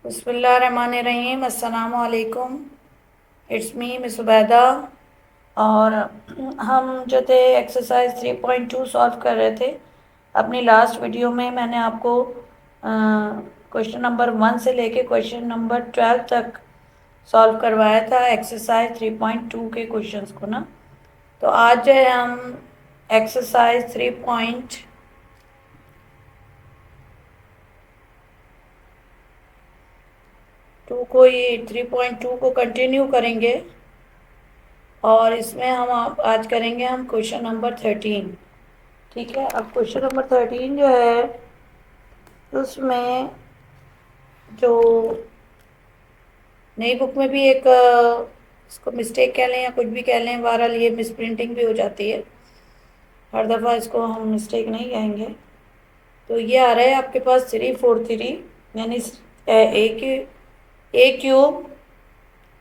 बिस्मिल्लाहिर्रहमानिर्रहीम। अस्सलाम वालेकुम। It's me miss Ubaida. और हम जो थे एक्सरसाइज 3.2 सॉल्व कर रहे थे। अपनी लास्ट वीडियो में मैंने आपको क्वेश्चन नंबर 1 से लेके क्वेश्चन नंबर 12 तक सॉल्व करवाया था एक्सरसाइज 3.2 के क्वेश्चंस को ना। तो आज जो है हम एक्सरसाइज 3.2 को कंटिन्यू करेंगे। और इसमें हम आज करेंगे हम क्वेश्चन नंबर 13। ठीक है, अब क्वेश्चन नंबर 13 जो है उसमें जो नई बुक में भी एक इसको मिस्टेक कह लें या कुछ भी कह लें, बहरहाल ये मिस प्रिंटिंग भी हो जाती है। हर दफ़ा इसको हम मिस्टेक नहीं कहेंगे। तो ये आ रहा है आपके पास 343 यानी ए क्यूब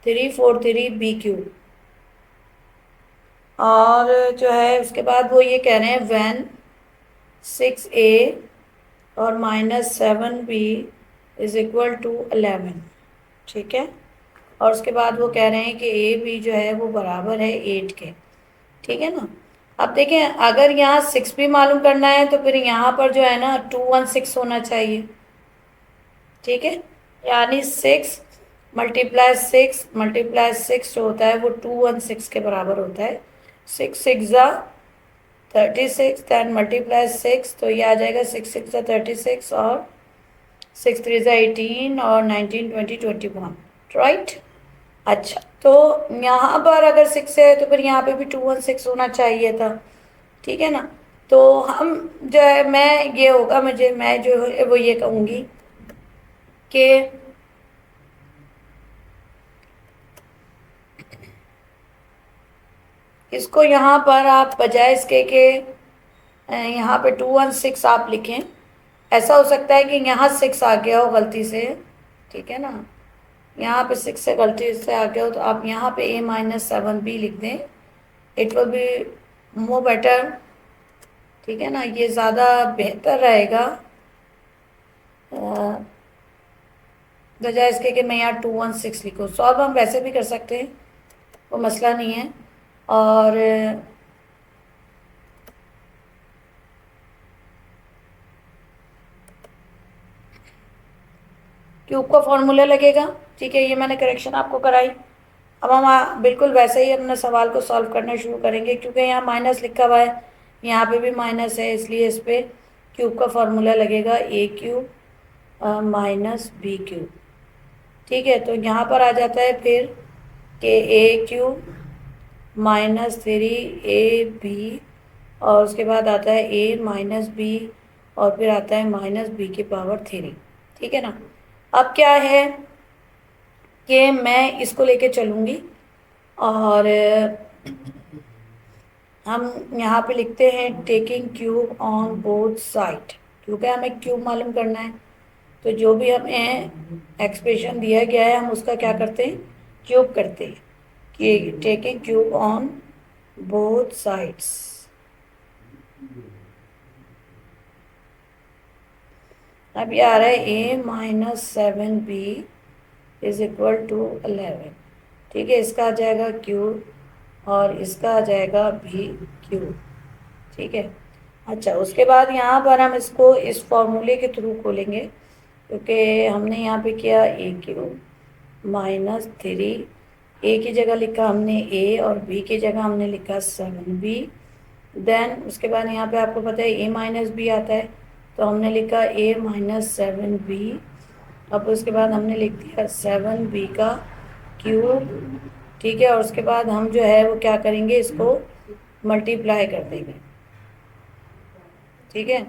343 B³ और जो है उसके बाद वो ये कह रहे हैं व्हेन 6A और -7B इज इक्वल टू 11। ठीक है, और उसके बाद वो कह रहे हैं कि ए बी जो है वो बराबर है 8 के। ठीक है ना। अब देखें, अगर यहाँ 6 भी मालूम करना है तो फिर यहाँ पर जो है ना 216 होना चाहिए। ठीक है, यानी 6 मल्टीप्लाई 6 जो होता है वो 216 के बराबर होता है। 6 6 36, दैन मल्टीप्लाई 6 तो ये आ जाएगा 6 6 36 और 6 3 18 और 19 20 21। राइट। अच्छा, तो यहाँ पर अगर 6 है तो फिर यहाँ पे भी 216 होना चाहिए था। ठीक है ना। तो हम जो है मैं जो है वो ये कहूँगी कि इसको यहाँ पर आप बजाय इसके कि यहाँ पे 216 आप लिखें, ऐसा हो सकता है कि यहाँ 6 आ गया हो गलती से। ठीक है ना, यहाँ पे 6 से गलती से आ गया हो तो आप यहाँ पे A-7B लिख दें। It will be more better. ठीक है ना, ये ज़्यादा बेहतर रहेगा बजाय इसके कि मैं यहाँ 216 लिखूँ। सॉल्व हम वैसे भी कर सकते हैं, वो मसला नहीं है। और क्यूब का फॉर्मूला लगेगा। ठीक है, ये मैंने करेक्शन आपको कराई। अब हम बिल्कुल वैसे ही अपने सवाल को सॉल्व करना शुरू करेंगे, क्योंकि यहाँ माइनस लिखा हुआ है, यहाँ पे भी माइनस है, इसलिए इस पर क्यूब का फॉर्मूला लगेगा A³ -B³। ठीक है, तो यहाँ पर आ जाता है फिर कि A³ -3AB और उसके बाद आता है A-B और फिर आता है -B⁻3। ठीक है ना। अब क्या है कि मैं इसको लेके चलूँगी और हम यहाँ पे लिखते हैं taking cube on both side, क्योंकि हमें क्यूब मालूम करना है। तो जो भी हमें एक्सप्रेशन दिया गया है हम उसका क्या करते हैं, क्यूब करते हैं। कि taking cube on both sides. अब ये आ रहा है A-7B इज इक्वल टू 11। ठीक है, इसका आ जाएगा क्यूब और इसका आ जाएगा B³। ठीक है। अच्छा, उसके बाद यहाँ पर हम इसको इस फॉर्मूले के थ्रू खोलेंगे, क्योंकि हमने यहाँ पे किया A³ -3। ए की जगह लिखा हमने A और B की जगह हमने लिखा 7B। देन उसके बाद यहाँ पे आपको पता है A-B आता है, तो हमने लिखा A-7B। अब उसके बाद हमने लिख दिया 7B का क्यूब। ठीक है, और उसके बाद हम जो है वो क्या करेंगे, इसको मल्टीप्लाई कर देंगे। ठीक है,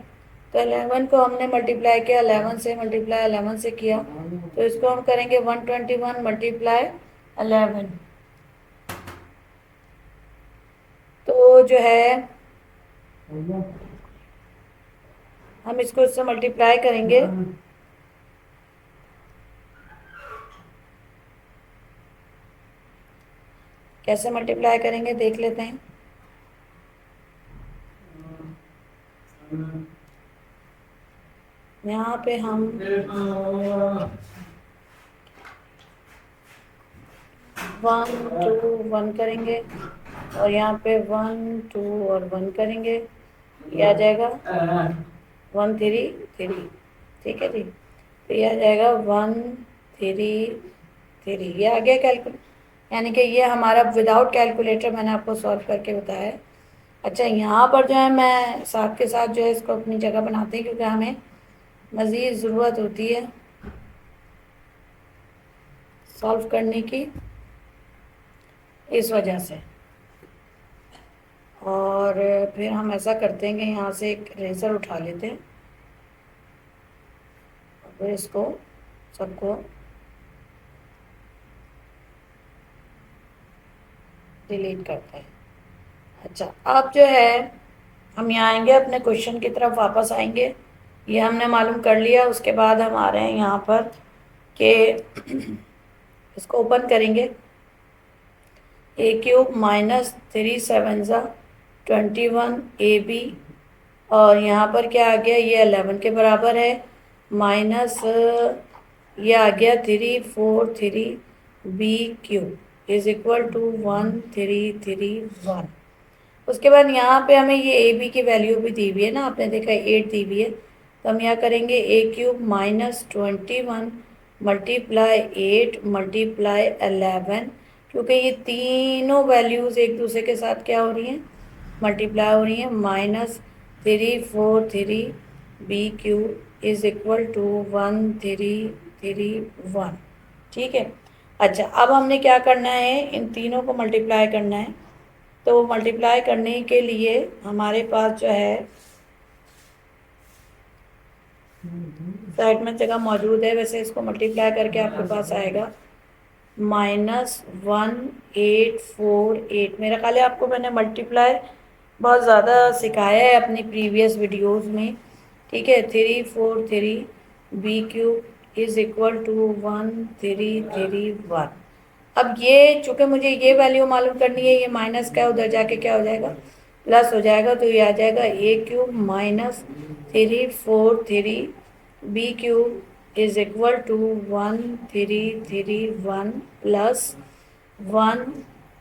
तो 11 को हमने मल्टीप्लाई किया, 11 से मल्टीप्लाई 11 से किया, तो इसको हम करेंगे 121 मल्टीप्लाई 11। तो जो है हम इसको इससे मल्टीप्लाई करेंगे। कैसे मल्टीप्लाई करेंगे देख लेते हैं। यहाँ पे हम 1 2 1 करेंगे और यहाँ पे 1 2 और 1 करेंगे, ये आ जाएगा 1 3 3। ठीक है जी, तो ये आ जाएगा 1 3 3। ये आ गया कैलकुलेट, यानी कि ये हमारा विदाउट कैलकुलेटर मैंने आपको सॉल्व करके बताया है। अच्छा, यहाँ पर जो है मैं साथ के साथ जो है इसको अपनी जगह बनाते हैं, क्योंकि हमें मज़ीद ज़रूरत होती है सॉल्व करने की, इस वजह से। और फिर हम ऐसा करते हैं कि यहाँ से एक रेज़र उठा लेते हैं और फिर इसको सबको डिलीट करते हैं। अच्छा, अब जो है हम यहाँ आएंगे, अपने क्वेश्चन की तरफ वापस आएंगे। ये हमने मालूम कर लिया, उसके बाद हम आ रहे हैं यहाँ पर कि इसको ओपन करेंगे। a³ माइनस 3 7 21 AB, और यहाँ पर क्या आ गया, ये 11 के बराबर है, माइनस ये आ गया 3 4 3 BQ इज इक्वल टू 1 3 3 1। उसके बाद यहाँ पे हमें ये AB की वैल्यू भी दी हुई है ना, आपने देखा 8 दी हुई है, तो हम यहाँ करेंगे a³ माइनस 21 मल्टीप्लाई 8 मल्टीप्लाई 11, क्योंकि ये तीनों वैल्यूज़ एक दूसरे के साथ क्या हो रही हैं, मल्टीप्लाई हो रही हैं, minus 3 4 3 BQ is equal to 1 3 3 1। ठीक है। अच्छा, अब हमने क्या करना है, इन तीनों को मल्टीप्लाई करना है। तो मल्टीप्लाई करने के लिए हमारे पास जो है साइड में जगह मौजूद है, वैसे इसको मल्टीप्लाई करके आपके पास आएगा -1848। मेरा ख्याल है आपको मैंने मल्टीप्लाई बहुत ज़्यादा सिखाया है अपनी प्रीवियस वीडियोस में। ठीक है, 3 4 3 BQ इज इक्वल टू 1 3 3 1। अब ये चूँकि मुझे ये वैल्यू मालूम करनी है, ये माइनस का उधर जाके क्या हो जाएगा, प्लस हो जाएगा, तो ये आ जाएगा a³ minus 3 4 3 BQ is equal to 1 3 3 1 plus 1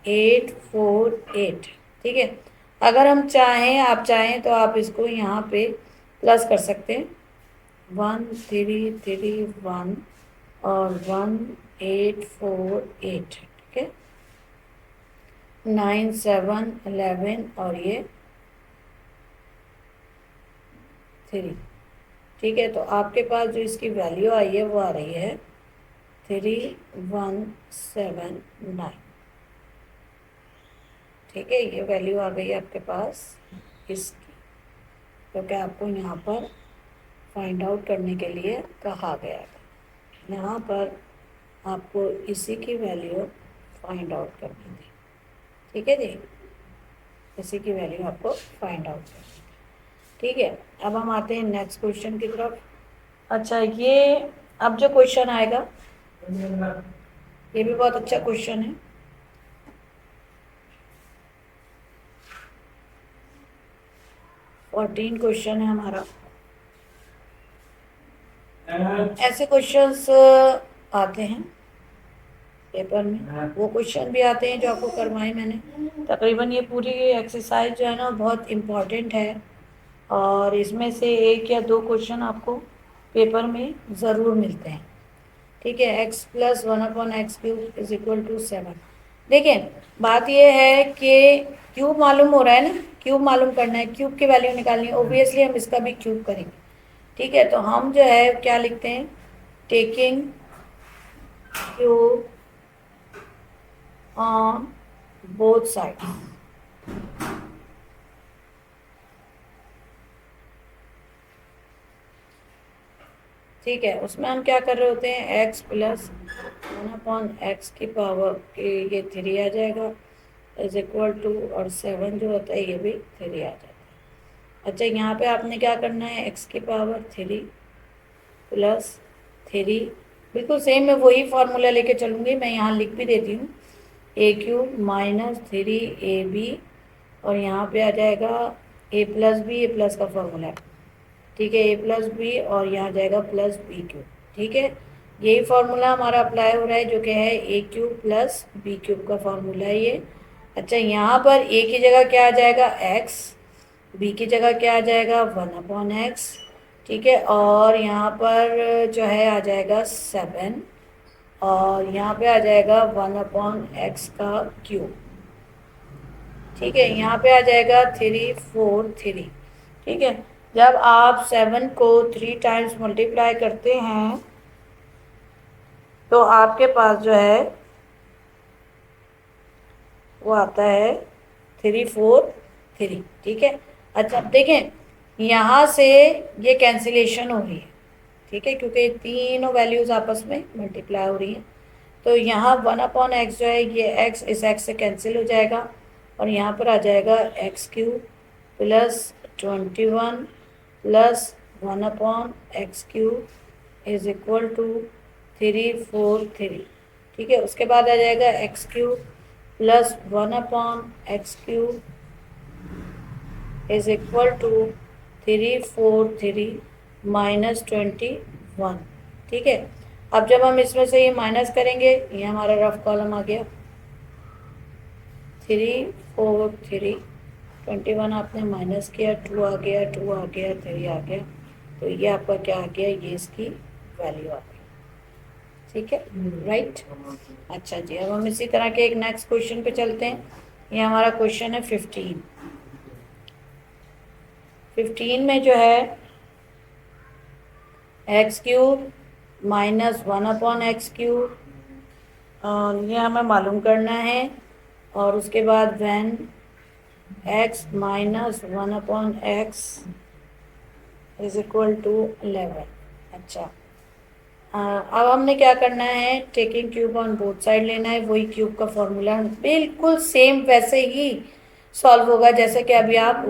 8 4 8। ठीक है, अगर हम चाहें, आप चाहें तो आप इसको यहाँ पे प्लस कर सकते हैं, 1 3 3 1 और 1 8 4 8। ठीक है, 9 7 11 और ये 3। ठीक है, तो आपके पास जो इसकी वैल्यू आई है वो आ रही है 3179। ठीक है, ये वैल्यू आ गई आपके पास इसकी, क्योंकि आपको यहाँ पर फाइंड आउट करने के लिए कहा गया था। यहाँ पर आपको इसी की वैल्यू फाइंड आउट करनी थी। ठीक है जी, इसी की वैल्यू आपको फाइंड आउट करनी थी। ठीक है, अब हम आते हैं नेक्स्ट क्वेश्चन की तरफ। अच्छा, ये अब जो क्वेश्चन आएगा ये भी बहुत अच्छा क्वेश्चन है। फोर्टीन क्वेश्चन है हमारा। ऐसे क्वेश्चंस आते हैं पेपर में, वो क्वेश्चन भी आते हैं जो आपको करवाए मैंने। तकरीबन ये पूरी एक्सरसाइज जो है ना बहुत इम्पॉर्टेंट है, और इसमें से 1 या 2 क्वेश्चन आपको पेपर में ज़रूर मिलते हैं। ठीक है, x plus 1/x³ is equal to 7। देखिए, बात यह है कि क्यूब मालूम हो रहा है ना, क्यूब मालूम करना है, क्यूब की वैल्यू निकालनी है, ओबियसली हम इसका भी क्यूब करेंगे। ठीक है, तो हम जो है क्या लिखते हैं, taking cube on both side. ठीक है, उसमें हम क्या कर रहे होते हैं, x प्लस 1/x की पावर के ये 3 आ जाएगा इज इक्वल टू, और 7 जो होता है ये भी 3 आ जाता है। अच्छा, यहाँ पे आपने क्या करना है, x की पावर 3 प्लस 3, बिल्कुल सेम मैं वही फार्मूला लेके चलूँगी, मैं यहाँ लिख भी देती हूँ, a³ माइनस 3ab, और यहाँ पे आ जाएगा a plus b, a plus का फॉर्मूला है। ठीक है, a प्लस बी, और यहाँ जाएगा प्लस BQ। ठीक है, यही फॉर्मूला हमारा अप्लाई हो रहा है, जो कि है ए क्यूब प्लस बी क्यूब का फॉर्मूला है ये। अच्छा, यहाँ पर ए की जगह क्या आ जाएगा, एक्स, बी की जगह क्या आ जाएगा, 1/x, ठीक है। और यहाँ पर जो है आ जाएगा 7, और यहाँ पे आ जाएगा 1/x का क्यूब, ठीक है। यहाँ पे आ जाएगा 3 4 3, ठीक है। जब आप 7 को 3 टाइम्स मल्टीप्लाई करते हैं तो आपके पास जो है वो आता है 3 4 3, ठीक है। अच्छा, अब देखें यहाँ से ये कैंसिलेशन हो रही है, ठीक है, क्योंकि तीनों वैल्यूज आपस में मल्टीप्लाई हो रही हैं। तो यहाँ 1/x जो है ये x इस x से कैंसिल हो जाएगा, और यहाँ पर आ जाएगा एक्स क्यूब प्लस 21 प्लस 1/x cube is equal to 3 4 3, ठीक है। उसके बाद आ जाएगा x cube plus 1/x cube is equal to 3 4 3 minus 21, ठीक है। अब जब हम इसमें से ये माइनस करेंगे, ये हमारा रफ कॉलम आ गया, 3 4 3, 21 आपने माइनस किया, 2 आ गया, 2 आ गया, 3 आ गया, तो ये आपका क्या आ गया, ये इसकी वैल्यू आ गई, ठीक है, राइट। अच्छा जी, अब हम इसी तरह के एक नेक्स्ट क्वेश्चन पे चलते हैं। ये हमारा क्वेश्चन है 15 में जो है x cube minus 1/x cube, ये हमें मालूम करना है। और उसके बाद when x minus 1/x is equal to 11। अच्छा, अब हमने क्या करना है, taking cube on both side लेना है। वही क्यूब का फॉर्मूला बिल्कुल सेम वैसे ही सॉल्व होगा जैसे कि अभी आप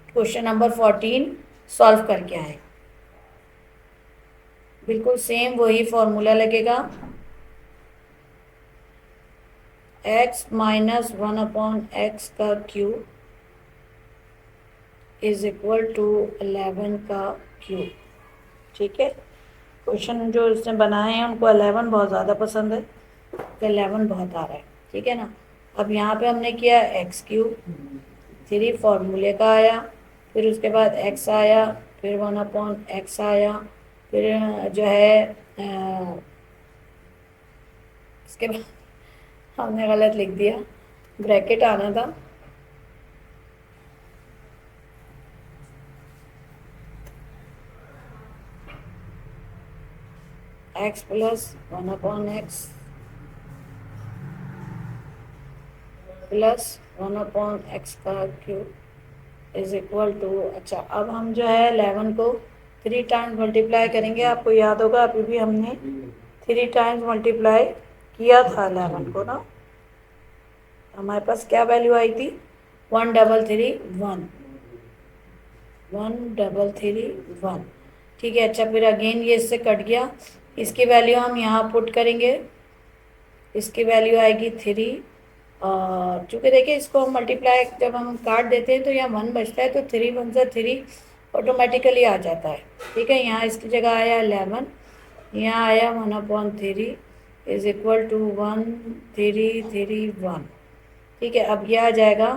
क्वेश्चन नंबर 14 सॉल्व करके आए, बिल्कुल सेम वही फॉर्मूला लगेगा। x माइनस 1/x का क्यूब इज इक्वल टू 11 का क्यूब, ठीक है। क्वेश्चन जो इसने बनाए हैं उनको 11 बहुत ज़्यादा पसंद है, तो 11 बहुत आ रहा है, ठीक है ना। अब यहाँ पे हमने किया एक्स क्यूब, 3 फॉर्मूले का आया, फिर उसके बाद x आया, फिर 1/x आया, फिर जो है इसके बाद हमने गलत लिख दिया, ब्रैकेट आना था, x plus 1/x plus 1/x का क्यूब इज इक्वल टू। अच्छा, अब हम जो है 11 को 3 टाइम्स मल्टीप्लाई करेंगे। आपको याद होगा अभी भी हमने 3 टाइम्स मल्टीप्लाई किया था 11 को ना, हमारे पास क्या वैल्यू आई थी, 1 ठीक है। अच्छा, फिर अगेन ये इससे कट गया, इसकी वैल्यू हम यहाँ पुट करेंगे, इसकी वैल्यू आएगी 3, और चूँकि देखिए इसको हम मल्टीप्लाई जब हम काट देते हैं तो यहाँ 1 बचता है, तो 3 1 से 3 ऑटोमेटिकली आ जाता है, ठीक है। यहाँ इसकी जगह आया 11, यहाँ आया 1/3 इज इक्वल टू 1 3 3 1, ठीक है। अब यह आ जाएगा,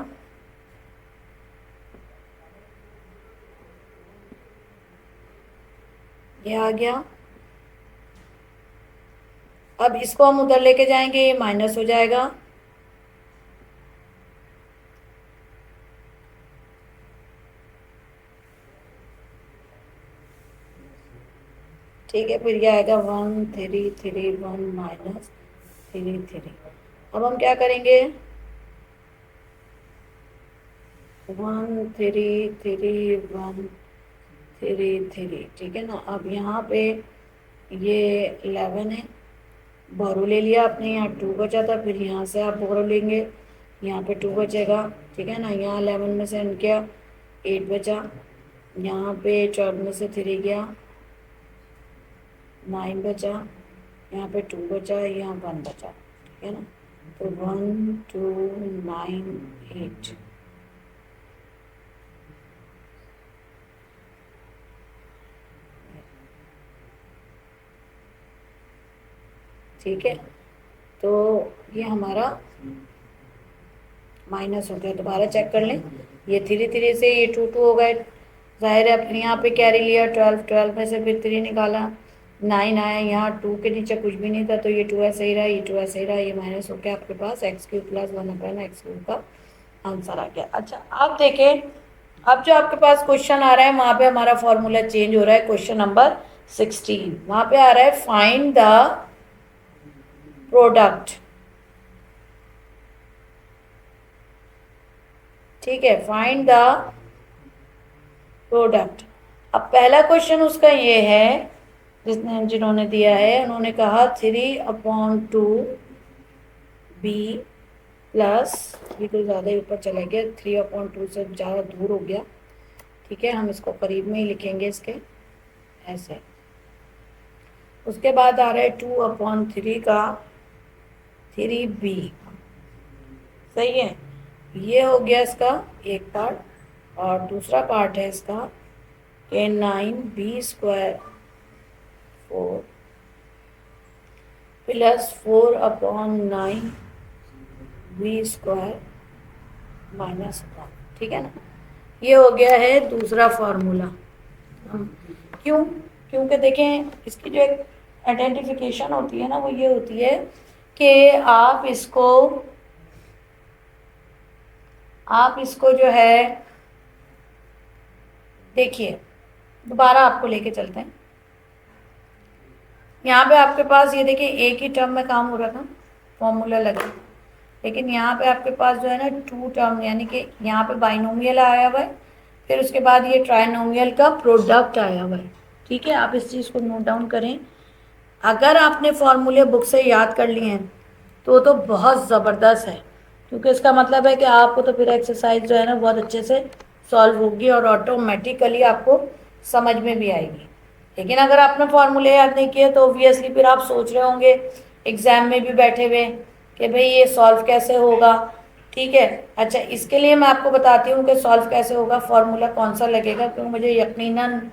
ये आ गया। अब इसको हम उधर लेके जाएंगे, ये माइनस हो जाएगा, ठीक है। फिर ये आएगा 1 3 3 1 माइनस 3 3। अब हम क्या करेंगे, 1 3 3 1 3 3, ठीक है ना। अब यहाँ पे ये 11 है, बोरो ले लिया आपने, यहाँ 2 बचा था, फिर यहाँ से आप बोरो लेंगे, यहाँ पे 2 बचेगा, ठीक है ना। यहाँ 11 में से एंड किया, 8 बचा, यहाँ पे 12 में से 3 गया, 9 बचा, यहाँ पे 2 बचा, यहाँ 1 बचा, ठीक है ना। तो 1 2 9 8, ठीक है, तो ये हमारा माइनस हो गया। दोबारा चेक कर लें, ये 3 से ये 2 हो गए, जाहिर है अपने यहाँ पे कैरी लिया 12 में से फिर 3 निकाला 9 आया, यहाँ 2 के नीचे कुछ भी नहीं था तो ये 2 ऐसे ही रहा, ये 2 ऐसे ही रहा, ये माइनस हो गया आपके पास x³ + 1/x³ का आंसर आ गया। अच्छा अब देखें, अब जो आपके पास क्वेश्चन आ रहा है वहाँ पे हमारा फॉर्मूला चेंज हो रहा है। क्वेश्चन नंबर 16 वहाँ पे आ रहा है फाइंड द प्रोडक्ट। ठीक है, फाइंड द प्रोडक्ट। अब पहला क्वेश्चन उसका ये है, जिन्होंने दिया है उन्होंने कहा 3/2 b प्लस, ये तो ज़्यादा ही ऊपर चला गया, 3/2 से ज़्यादा दूर हो गया। ठीक है, हम इसको करीब में ही लिखेंगे इसके ऐसे। उसके बाद आ रहा है 2/3 का 3b। सही है, ये हो गया इसका एक पार्ट, और दूसरा पार्ट है इसका कि 9b² 4 प्लस 4/9 b² -1। ठीक है ना, ये हो गया है दूसरा फार्मूला। क्यों? क्योंकि देखें इसकी जो एक आइडेंटिफिकेशन होती है ना वो ये होती है कि आप इसको जो है देखिए, दोबारा आपको लेके चलते हैं। यहाँ पे आपके पास ये देखिए एक ही टर्म में काम हो रहा था, फॉर्मूला लगा, लेकिन यहाँ पे आपके पास जो है ना 2 टर्म, यानी कि यहाँ पे बाइनोमियल आया हुआ है, फिर उसके बाद ये ट्राइनोमियल का प्रोडक्ट आया हुआ है। ठीक है, आप इस चीज़ को नोट डाउन करें। अगर आपने फॉर्मूले बुक से याद कर लिए हैं तो बहुत ज़बरदस्त है, क्योंकि इसका मतलब है कि आपको तो फिर एक्सरसाइज जो है ना बहुत अच्छे से सॉल्व होगी और ऑटोमेटिकली आपको समझ में भी आएगी। लेकिन अगर आपने फॉर्मूले याद नहीं किए तो ऑब्वियसली फिर आप सोच रहे होंगे एग्ज़ाम में भी बैठे हुए कि भाई ये सॉल्व कैसे होगा। ठीक है, अच्छा इसके लिए मैं आपको बताती हूँ कि सॉल्व कैसे होगा, फार्मूला कौन सा लगेगा, क्योंकि मुझे यकीनन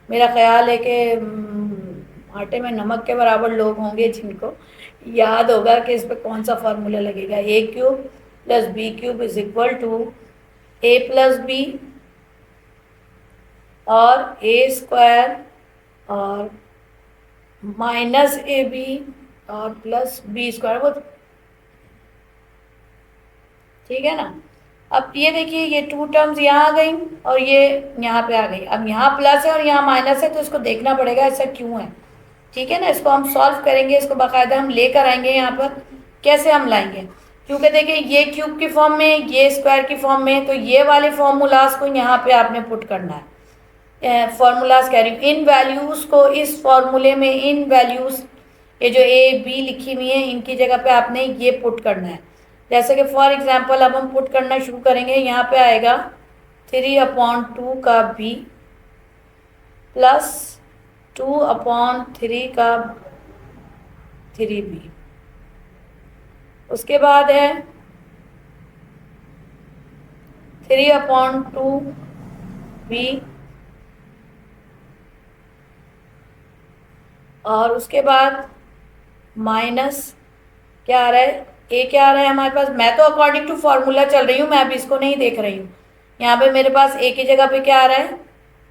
मेरा ख्याल है कि आटे में नमक के बराबर लोग होंगे जिनको याद होगा कि इस पर कौन सा फार्मूला लगेगा। a³ + b³ = a + b और a² और -ab और प्लस b²। वो ठीक है ना। अब ये देखिए ये 2 टर्म्स यहाँ आ गई और ये यहाँ पे आ गई। अब यहाँ प्लस है और यहाँ माइनस है, तो इसको देखना पड़ेगा ऐसा क्यों है। ठीक है ना, इसको हम सॉल्व करेंगे, इसको बाकायदा हम लेकर आएंगे यहाँ पर। कैसे हम लाएंगे, क्योंकि देखिए ये क्यूब की फॉर्म में, ये स्क्वायर की फॉर्म में, तो ये वाले फॉर्मूलाज को यहाँ पे आपने पुट करना है। फॉर्मूलाज कह रही हूँ, इन वैल्यूज को इस फॉर्मूले में, इन वैल्यूज ये जो a b लिखी हुई है इनकी जगह पे आपने ये पुट करना है। जैसे कि फॉर एग्जांपल अब हम पुट करना शुरू करेंगे। यहाँ पे आएगा 3/2 का b प्लस 2/3 का 3b। उसके बाद है 3/2 b और उसके बाद माइनस क्या आ रहा है, ए क्या आ रहा है हमारे पास। मैं तो अकॉर्डिंग टू फॉर्मूला चल रही हूँ, मैं अभी इसको नहीं देख रही हूँ। यहाँ पे मेरे पास ए की जगह पे क्या आ रहा है,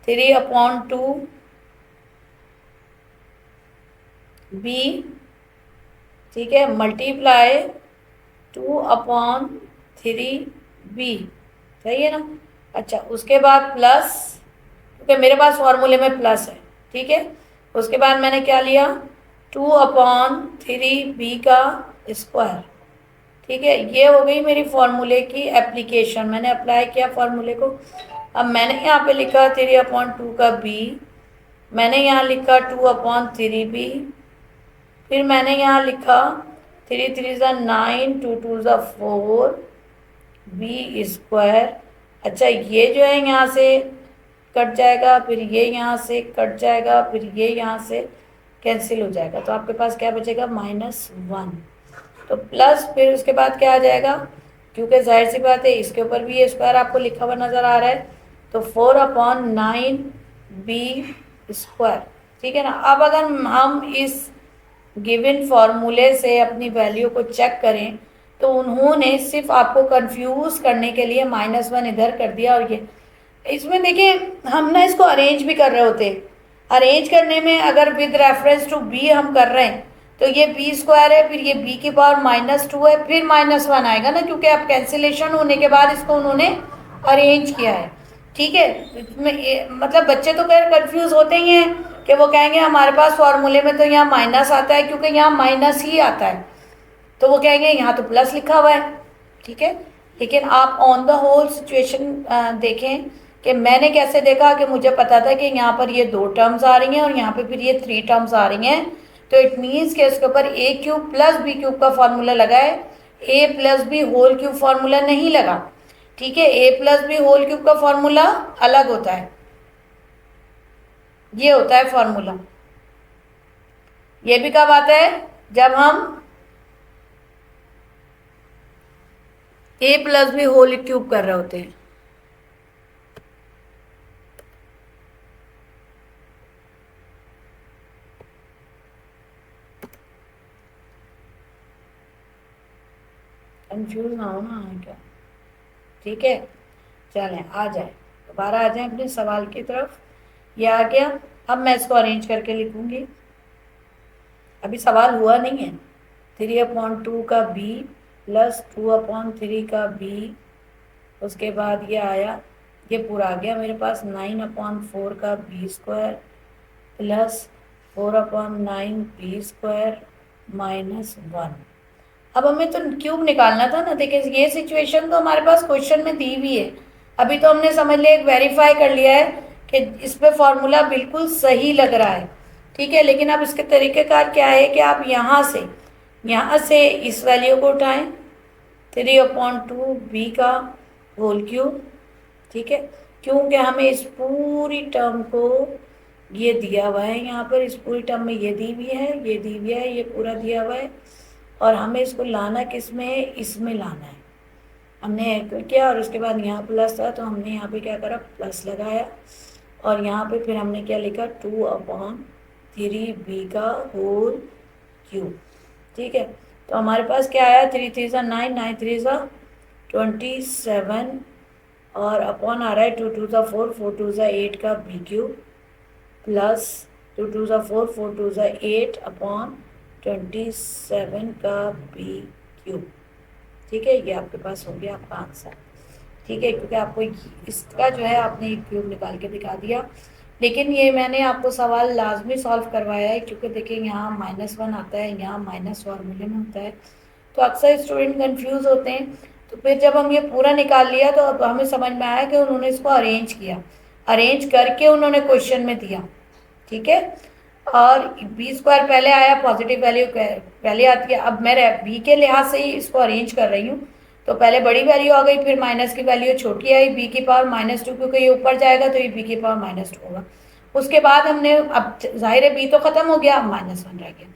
3/2 b। ठीक है, मल्टीप्लाई 2/3 b। सही है ना। अच्छा उसके बाद प्लस, क्योंकि मेरे पास फॉर्मूले में प्लस है। ठीक है, उसके बाद मैंने क्या लिया, 2/3 b का स्क्वायर। ठीक है, ये हो गई मेरी फॉर्मूले की एप्लीकेशन, मैंने अप्लाई किया फॉर्मूले को। अब मैंने यहाँ पे लिखा 3/2 का b, मैंने यहाँ लिखा 2/3 b, फिर मैंने यहाँ लिखा 3 3 9 2 2 4 b²। अच्छा ये जो है यहाँ से कट जाएगा, फिर ये यहाँ से कट जाएगा, फिर ये यहाँ से कैंसिल हो जाएगा, तो आपके पास क्या बचेगा, -1। तो प्लस फिर उसके बाद क्या आ जाएगा, क्योंकि जाहिर सी बात है इसके ऊपर भी ये स्क्वायर आपको लिखा हुआ नज़र आ रहा है, तो 4/9 b²। ठीक है ना। अब अगर हम इस गिवन फॉर्मूले से अपनी वैल्यू को चेक करें तो उन्होंने सिर्फ आपको कंफ्यूज करने के लिए -1 इधर कर दिया। और ये इसमें देखिए हम ना इसको अरेंज भी कर रहे होते। अरेंज करने में अगर विद रेफरेंस टू बी हम कर रहे हैं तो ये बी स्क्वायर है, फिर ये बी की पावर -2 है, फिर -1 आएगा ना, क्योंकि अब कैंसिलेशन होने के बाद इसको उन्होंने अरेंज किया है। ठीक है, इसमें मतलब बच्चे तो खैर कंफ्यूज होते ही हैं कि वो कहेंगे हमारे पास फॉर्मूले में तो यहाँ माइनस आता है, क्योंकि यहाँ माइनस ही आता है, तो वो कहेंगे यहाँ तो प्लस लिखा हुआ है। ठीक है, लेकिन आप ऑन द होल सिचुएशन देखें कि मैंने कैसे देखा कि मुझे पता था कि यहाँ पर ये 2 टर्म्स आ रही हैं और यहाँ पे फिर ये 3 टर्म्स आ रही हैं, तो इट मीन्स कि इसके ऊपर a cube plus b cube का फॉर्मूला लगा है, a plus b whole cube formula नहीं लगा। ठीक है, a plus b whole cube का फॉर्मूला अलग होता है, ये होता है फॉर्मूला। ये भी कब आता है, जब हम ए प्लस बी होल क्यूब कर रहे होते हैं। कंफ्यूज ना हो ना क्या। ठीक है, चलें आ जाए, दोबारा आ जाए अपने सवाल की तरफ। ये आ गया, अब मैं इसको अरेंज करके लिखूंगी। अभी सवाल हुआ नहीं है। 3/2 का बी प्लस 2/3 का बी, उसके बाद ये आया, ये पूरा आ गया मेरे पास 9/4 का b square plus 4/9 b square -1। अब हमें तो क्यूब निकालना था ना। देखिए ये सिचुएशन तो हमारे पास क्वेश्चन में दी हुई है, अभी तो हमने समझ लिया, एक वेरीफाई कर लिया है कि इस पे फॉर्मूला बिल्कुल सही लग रहा है। ठीक है, लेकिन अब इसके तरीक़ेकार क्या है कि आप यहाँ से इस वैल्यू को उठाएं 3/2 बी का होल क्यूब। ठीक है, क्योंकि हमें इस पूरी टर्म को ये दिया हुआ है, यहाँ पर इस पूरी टर्म में ये दी हुई है, ये दी हुई है, ये पूरा दिया हुआ है, और हमें इसको लाना किस में है, इसमें लाना है। हमने किया और उसके बाद यहाँ प्लस था तो हमने यहाँ पे क्या करा, प्लस लगाया, और यहाँ पे फिर हमने क्या लिखा 2/3 बी का होल क्यूब। ठीक है, तो हमारे पास क्या आया, 3 3 9, 9 3 27, और अपॉन आ रहा है 2 2 4, 4 2 8 का बी क्यूब प्लस 2 2 4, 4 2 8/27 का बी क्यूब। ठीक है, ये आपके पास हो गया आपका आंसर। ठीक है, क्योंकि आपको इसका जो है आपने एक क्यूब निकाल के दिखा दिया, लेकिन ये मैंने आपको सवाल लाजमी सॉल्व करवाया है, क्योंकि देखिए यहाँ -1 आता है, यहाँ माइनस फॉर्मूले में होता है, तो अक्सर स्टूडेंट कंफ्यूज होते हैं। तो फिर जब हम ये पूरा निकाल लिया तो अब हमें समझ में आया कि उन्होंने इसको अरेंज किया, अरेंज करके उन्होंने क्वेश्चन में दिया। ठीक है, और बी स्क्वायर पहले आया, पॉजिटिव वैल्यू पहले आती है। अब मैं बी के लिहाज से ही इसको अरेंज कर रही हूँ, तो पहले बड़ी वैल्यू आ गई, फिर माइनस की वैल्यू छोटी आई, बी की पावर -2, क्योंकि ये ऊपर जाएगा तो ये बी की पावर -2 होगा। उसके बाद हमने, अब जाहिर है बी तो खत्म हो गया, अब -1 रह गया।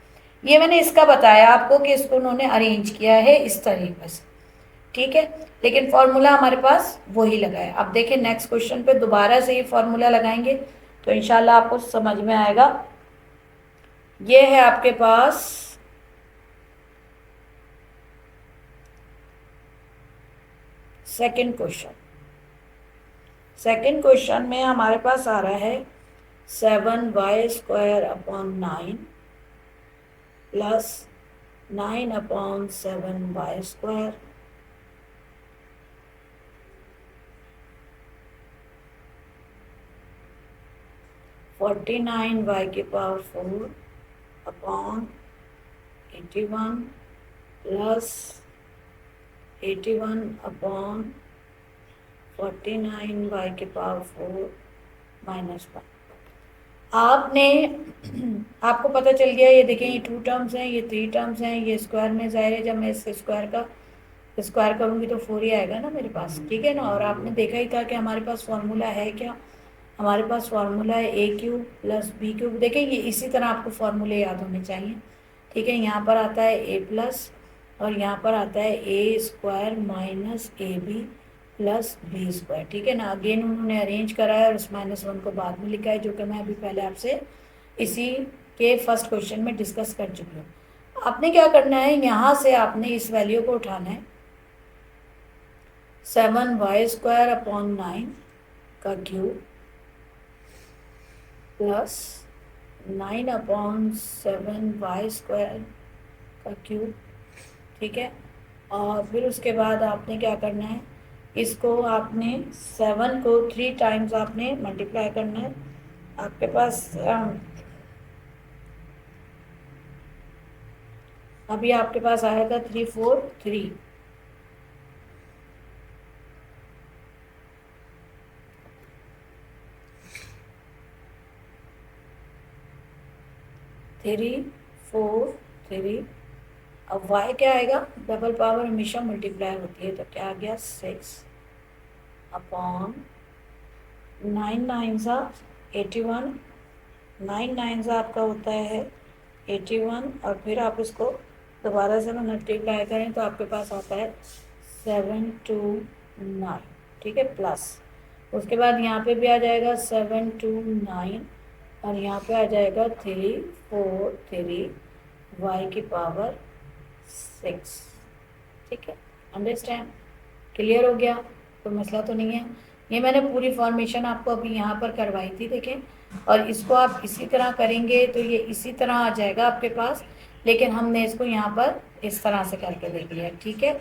ये मैंने इसका बताया आपको कि इसको उन्होंने अरेंज किया है इस तरीके से। ठीक है, लेकिन फॉर्मूला हमारे पास वही लगा है। अब देखिए नेक्स्ट क्वेश्चन पे दोबारा से ये फॉर्मूला लगाएंगे तो इंशाल्लाह आपको समझ में आएगा। ये है आपके पास सेकंड क्वेश्चन। सेकंड क्वेश्चन में हमारे पास आ रहा है 7y² / 9 plus 9/7y², (49y⁴) upon 81 plus 81/49y⁴ -1। आपने आपको पता चल गया, ये देखें ये 2 टर्म्स हैं, ये 3 टर्म्स हैं, ये स्क्वायर में ज़ाहिर है जब मैं इस स्क्वायर का स्क्वायर करूँगी तो 4 ही आएगा ना मेरे पास। ठीक है ना, और आपने देखा ही था कि हमारे पास फॉर्मूला है क्या, हमारे पास फॉर्मूला है ए क्यूब प्लस बी क्यूब। देखें ये इसी तरह आपको फॉर्मूले याद होने चाहिए। ठीक है, यहाँ पर आता है ए प्लस और यहाँ पर आता है a square minus a b plus b square. ठीक है ना, अगेन उन्होंने अरेंज करा है और उस -1 को बाद में लिखा है, जो कि मैं अभी पहले आपसे इसी के फर्स्ट क्वेश्चन में डिस्कस कर चुकी हूँ। आपने क्या करना है, यहाँ से आपने इस वैल्यू को उठाना है 7y² का क्यूब प्लस 9/7y² का क्यूब, ठीक है। और फिर उसके बाद आपने क्या करना है, इसको आपने 7 को 3 टाइम्स आपने मल्टीप्लाई करना है। आपके पास अभी आपके पास आएगा 3 4 3, थ्री 4 3। अब y क्या आएगा, डबल पावर हमेशा मल्टीप्लाई होती है, तो क्या आ गया 6/9 9 81, 9 आपका होता है 81। और फिर आप इसको दोबारा से मल्टीप्लाई करें तो आपके पास आता है 729, ठीक है, प्लस उसके बाद यहाँ पे भी आ जाएगा 729 और यहाँ पे आ जाएगा 3 4 3 y की पावर 6, ठीक है। अंडरस्टैंड, क्लियर हो गया, कोई मसला तो नहीं है। ये मैंने पूरी फॉर्मेशन आपको अभी यहाँ पर करवाई थी, देखें। और इसको आप इसी तरह करेंगे तो ये इसी तरह आ जाएगा आपके पास, लेकिन हमने इसको यहाँ पर इस तरह से करके देख लिया, ठीक है।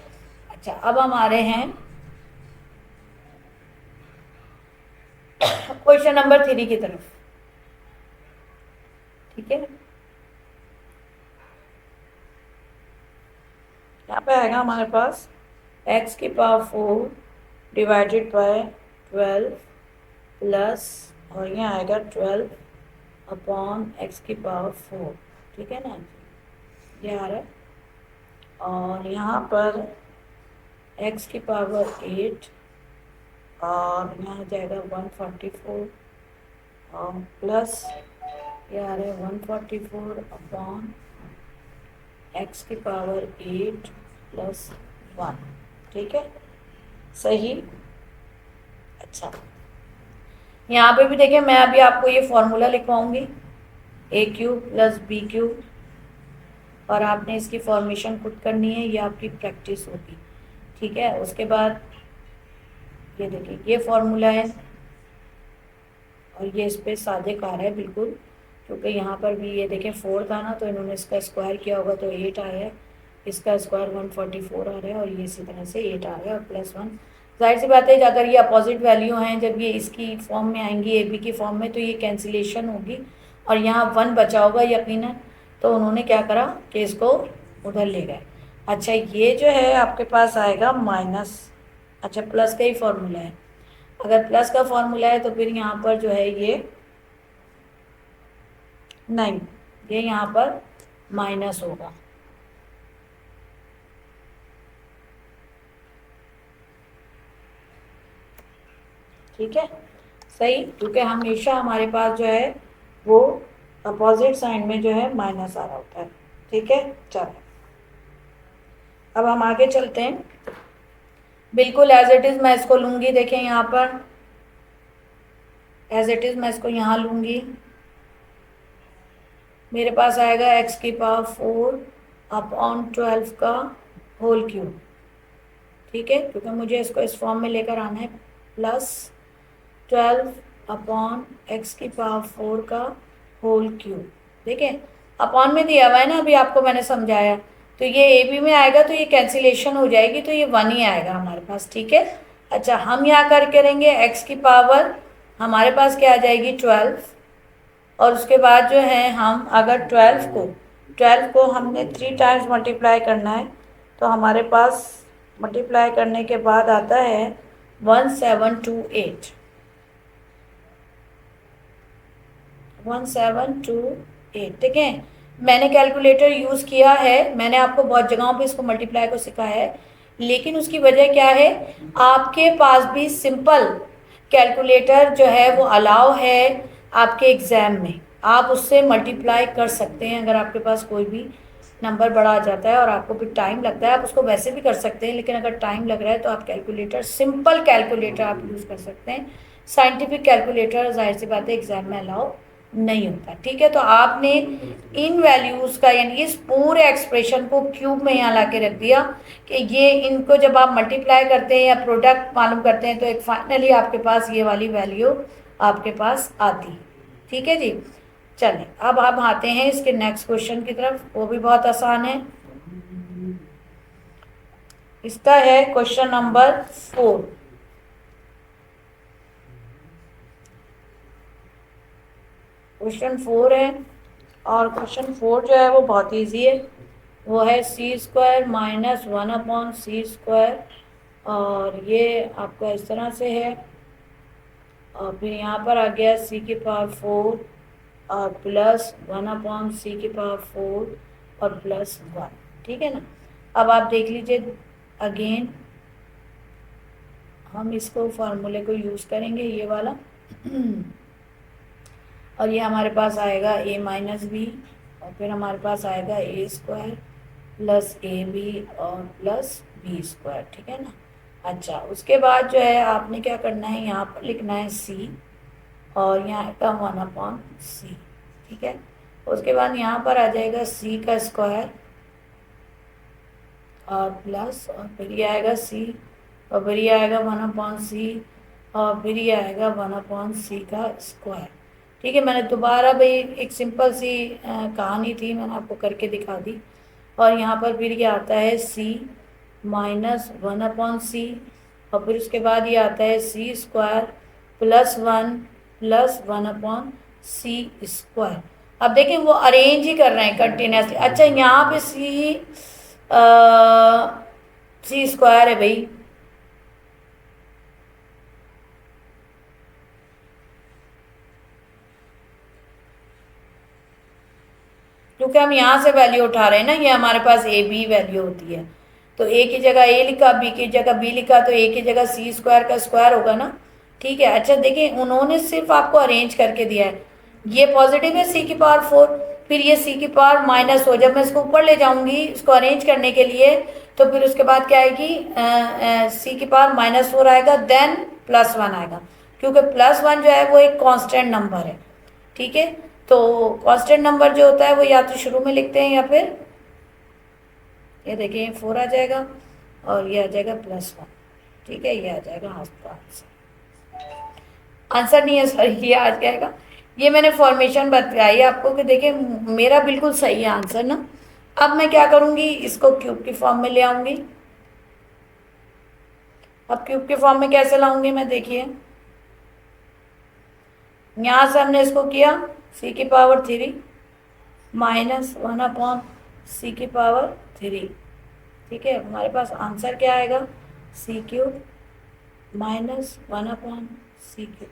अच्छा, अब हम आ रहे हैं क्वेश्चन नंबर 3 की तरफ, ठीक है। यहाँ पे आएगा हमारे पास x की पावर 4 डिवाइडेड बाय 12 प्लस, और यहाँ आएगा 12/x की पावर 4, ठीक है ना, ये आ रहा है। और यहाँ पर x की पावर 8 और यहाँ जाएगा 144 और प्लस ये आ रहा है 144/x की पावर 8 + 1, ठीक है, सही। अच्छा, यहाँ पे भी देखिए, मैं अभी आपको ये फॉर्मूला लिखवाऊंगी a³ + b³ और आपने इसकी फॉर्मेशन खुद करनी है, ये आपकी प्रैक्टिस होगी, ठीक है। उसके बाद ये देखिए, ये फॉर्मूला है और ये इस पर सादिक आ रहा है बिल्कुल, क्योंकि यहाँ पर भी ये देखें 4 था ना, तो इन्होंने इसका स्क्वायर किया होगा तो 8 आया है, इसका स्क्वायर 144 आ रहा है और ये इसी तरह से 8 आ रहा है और +1। जाहिर सी बात है, अगर ये अपोजिट वैल्यू हैं, जब ये इसकी फॉर्म में आएंगी ए बी की फॉर्म में, तो ये कैंसिलेशन होगी और यहाँ 1 बचा होगा यकीनन, तो उन्होंने क्या करा कि इसको उधर ले गए। अच्छा, ये जो है आपके पास आएगा माइनस, अच्छा प्लस का ही फॉर्मूला है, अगर प्लस का फॉर्मूला है तो फिर यहाँ पर जो है ये नहीं, ये यहाँ पर माइनस होगा, ठीक है, सही, क्योंकि हमेशा हमारे पास जो है वो अपोजिट साइड में जो है माइनस आ रहा होता है, ठीक है। चलो, अब हम आगे चलते हैं, बिल्कुल एज इट इज़ मैं इसको लूँगी, देखें यहाँ पर एज इट इज़ मैं इसको यहाँ लूँगी, मेरे पास आएगा x की पावर 4/12 का होल क्यूब, ठीक है, क्योंकि मुझे इसको इस फॉर्म में लेकर आना है, प्लस 12/x की पावर 4 का होल क्यूब, ठीक है। अपॉन में दिया हुआ है ना, अभी आपको मैंने समझाया, तो ये ए बी में आएगा तो ये कैंसिलेशन हो जाएगी, तो ये 1 ही आएगा हमारे पास, ठीक है। अच्छा, हम यहाँ कर करेंगे x की पावर, हमारे पास क्या आ जाएगी 12, और उसके बाद जो है हम अगर 12 को हमने 3 टाइम्स मल्टीप्लाई करना है, तो हमारे पास मल्टीप्लाई करने के बाद आता है 1728, 1728, ठीक है। मैंने कैलकुलेटर यूज़ किया है, मैंने आपको बहुत जगहों पे इसको मल्टीप्लाई को सिखाया है, लेकिन उसकी वजह क्या है, आपके पास भी सिंपल कैलकुलेटर जो है वो अलाउ है आपके एग्ज़ाम में, आप उससे मल्टीप्लाई कर सकते हैं। अगर आपके पास कोई भी नंबर बड़ा आ जाता है और आपको फिर टाइम लगता है, आप उसको वैसे भी कर सकते हैं, लेकिन अगर टाइम लग रहा है तो आप कैलकुलेटर, सिंपल कैलकुलेटर आप यूज़ कर सकते हैं। साइंटिफिक कैलकुलेटर जाहिर सी बात है एग्ज़ाम में अलाउ नहीं होता। ठीक है, तो आपने इन वैल्यूज का यानी इस पूरे एक्सप्रेशन को क्यूब में यहाँ ला के रख दिया कि ये इनको जब आप मल्टीप्लाई करते हैं या प्रोडक्ट मालूम करते हैं तो एक फाइनली आपके पास ये वाली वैल्यू आपके पास आती है। ठीक है जी, चलें अब हम आते हैं इसके नेक्स्ट क्वेश्चन की तरफ, वो भी बहुत आसान है। इसका है क्वेश्चन नंबर 4। क्वेश्चन 4 है और क्वेश्चन 4 जो है वो बहुत इजी है। वो है c² माइनस 1/c², और ये आपका इस तरह से है, और फिर यहाँ पर आ गया c⁴ और प्लस 1/c⁴ और प्लस 1। ठीक है ना। अब आप देख लीजिए अगेन हम इसको फार्मूले को यूज़ करेंगे ये वाला और ये हमारे पास आएगा a माइनस बी, और फिर हमारे पास आएगा a² प्लस ab और प्लस b²। ठीक है ना। अच्छा, उसके बाद जो है आपने क्या करना है, यहाँ पर लिखना है c और यहाँ आएगा 1/c। ठीक है, उसके बाद यहाँ पर आ जाएगा c² और प्लस, और फिर ये आएगा c, और फिर ये आएगा 1/c, और फिर ये आएगा 1/c²। ठीक है, मैंने दोबारा भाई एक सिंपल सी कहानी थी, मैंने आपको करके दिखा दी। और यहाँ पर फिर ये आता है c माइनस 1/c, और फिर उसके बाद ये आता है c² प्लस 1 प्लस 1/c²। अब देखिए वो अरेंज ही कर रहे हैं कंटिन्यूसली। अच्छा, यहाँ पे c² है भाई, क्योंकि हम यहाँ से वैल्यू उठा रहे हैं ना, ये हमारे पास ए बी वैल्यू होती है, तो ए की जगह ए लिखा, बी की जगह बी लिखा, तो ए की जगह c² का स्क्वायर होगा ना। ठीक है, अच्छा देखिए उन्होंने सिर्फ आपको अरेंज करके दिया है, ये पॉजिटिव है c⁴, फिर ये c⁻, माइनस हो, जब मैं इसको ऊपर ले जाऊंगी इसको अरेंज करने के लिए, तो फिर उसके बाद क्या आएगी, c⁻⁻4 आएगा, देन +1 आएगा, क्योंकि +1 जो है वो एक कांस्टेंट नंबर है। ठीक है, तो कांस्टेंट नंबर जो होता है वो या तो शुरू में लिखते हैं या फिर ये देखिए 4 आ जाएगा और ये आ जाएगा +1। ठीक है, ये आ जाएगा आपका आंसर नहीं है सॉरी, ये आ जाएगा। ये मैंने फॉर्मेशन बताई आपको कि देखिए मेरा बिल्कुल सही है आंसर ना। अब मैं क्या करूंगी, इसको क्यूब की फॉर्म में ले आऊंगी। अब क्यूब के फॉर्म में कैसे लाऊंगी मैं, देखिए यहाँ से हमने इसको किया c⁻³ माइनस 1/c⁻³। ठीक है, हमारे पास आंसर क्या आएगा, c³ माइनस 1/c³,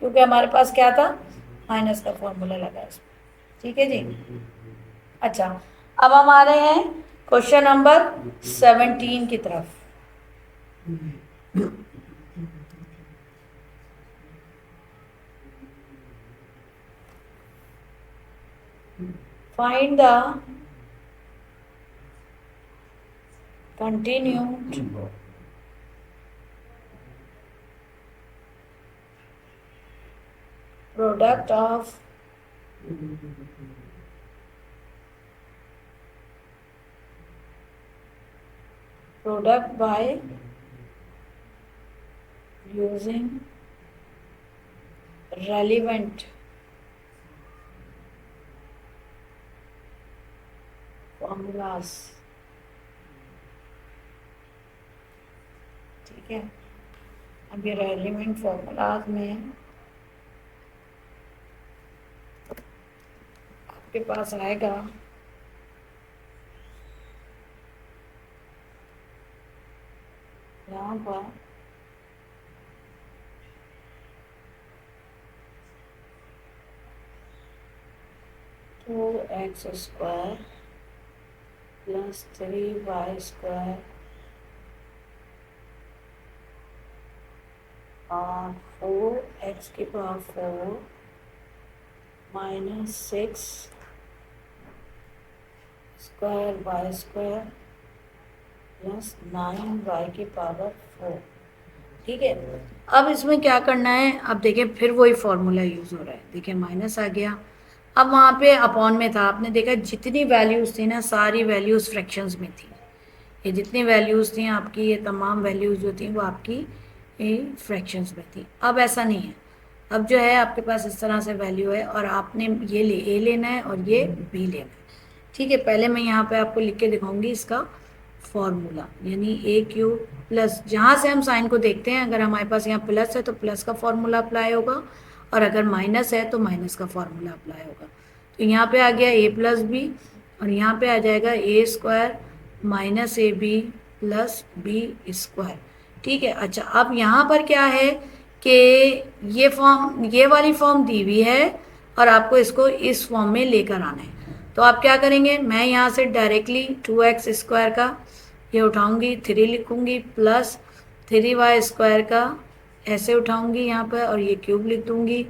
क्योंकि हमारे पास क्या था, माइनस का फॉर्मूला लगा इसमें। ठीक है जी। अच्छा, अब हम आ रहे हैं क्वेश्चन नंबर 17 की तरफ। Find the continued product of product by using relevant formulas। ठीक है, अब ये रेलिवेंट फॉर्मूलाज में आपके पास आएगा यहाँ पर 2x² प्लस 3y² और 4x⁴ minus 6² y² plus 9y⁴। ठीक है, अब इसमें क्या करना है, अब देखिए फिर वही फॉर्मूला यूज हो रहा है, देखिए माइनस आ गया। अब वहां पे अपॉन में था, आपने देखा जितनी वैल्यूज थी ना सारी वैल्यूज फ्रैक्शंस में थी, ये जितनी वैल्यूज थी आपकी, ये तमाम वैल्यूज जो थी वो आपकी फ्रैक्शंस में थी। अब ऐसा नहीं है, अब जो है आपके पास इस तरह से वैल्यू है और आपने ये ए लेना है और ये बी लेना है। ठीक है, पहले मैं यहाँ पे आपको लिख के दिखाऊंगी इसका फॉर्मूला, यानी ए क्यूब प्लस, जहाँ से हम साइन को देखते हैं, अगर हमारे पास यहाँ प्लस है तो प्लस का फॉर्मूला अप्लाई होगा, और अगर माइनस है तो माइनस का फॉर्मूला अप्लाई होगा। तो यहाँ पे आ गया ए प्लस बी, और यहाँ पे आ जाएगा a square minus a b plus b square. ठीक है, अच्छा अब यहाँ पर क्या है कि ये वाली फॉर्म दी हुई है और आपको इसको इस फॉर्म में लेकर आना है। तो आप क्या करेंगे, मैं यहाँ से डायरेक्टली 2x स्क्वायर का ये उठाऊंगी, 3 लिखूंगी प्लस 3y स्क्वायर का ऐसे उठाऊंगी यहाँ पर और ये क्यूब लिख दूंगी,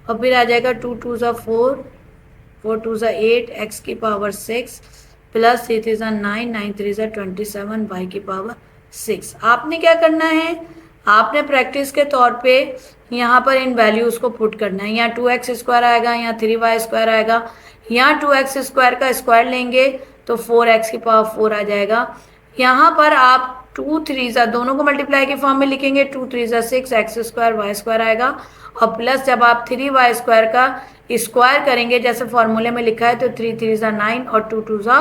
और फिर आ जाएगा 2 2 ज़ा 4, 4 2 ज़ा 8 x की पावर 6 प्लस 3 3 ज़ा 9, 9 3 ज़ा 27 y की पावर 6। आपने क्या करना है, आपने प्रैक्टिस के तौर पे यहाँ पर इन वैल्यूज़ को पुट करना है। यहाँ 2x स्क्वायर आएगा, यहाँ 3y स्क्वायर आएगा, यहाँ 2x स्क्वायर का स्क्वायर लेंगे तो 4x की पावर 4 आ जाएगा। यहाँ पर आप 2 3 ज़ा दोनों को मल्टीप्लाई के फॉर्म में लिखेंगे, 2 3 ज़ा 6 x स्क्वायर y स्क्वायर आएगा, और प्लस जब आप 3y स्क्वायर का स्क्वायर करेंगे जैसे फॉर्मूले में लिखा है तो 3 3 ज़ा 9 और 2 2 ज़ा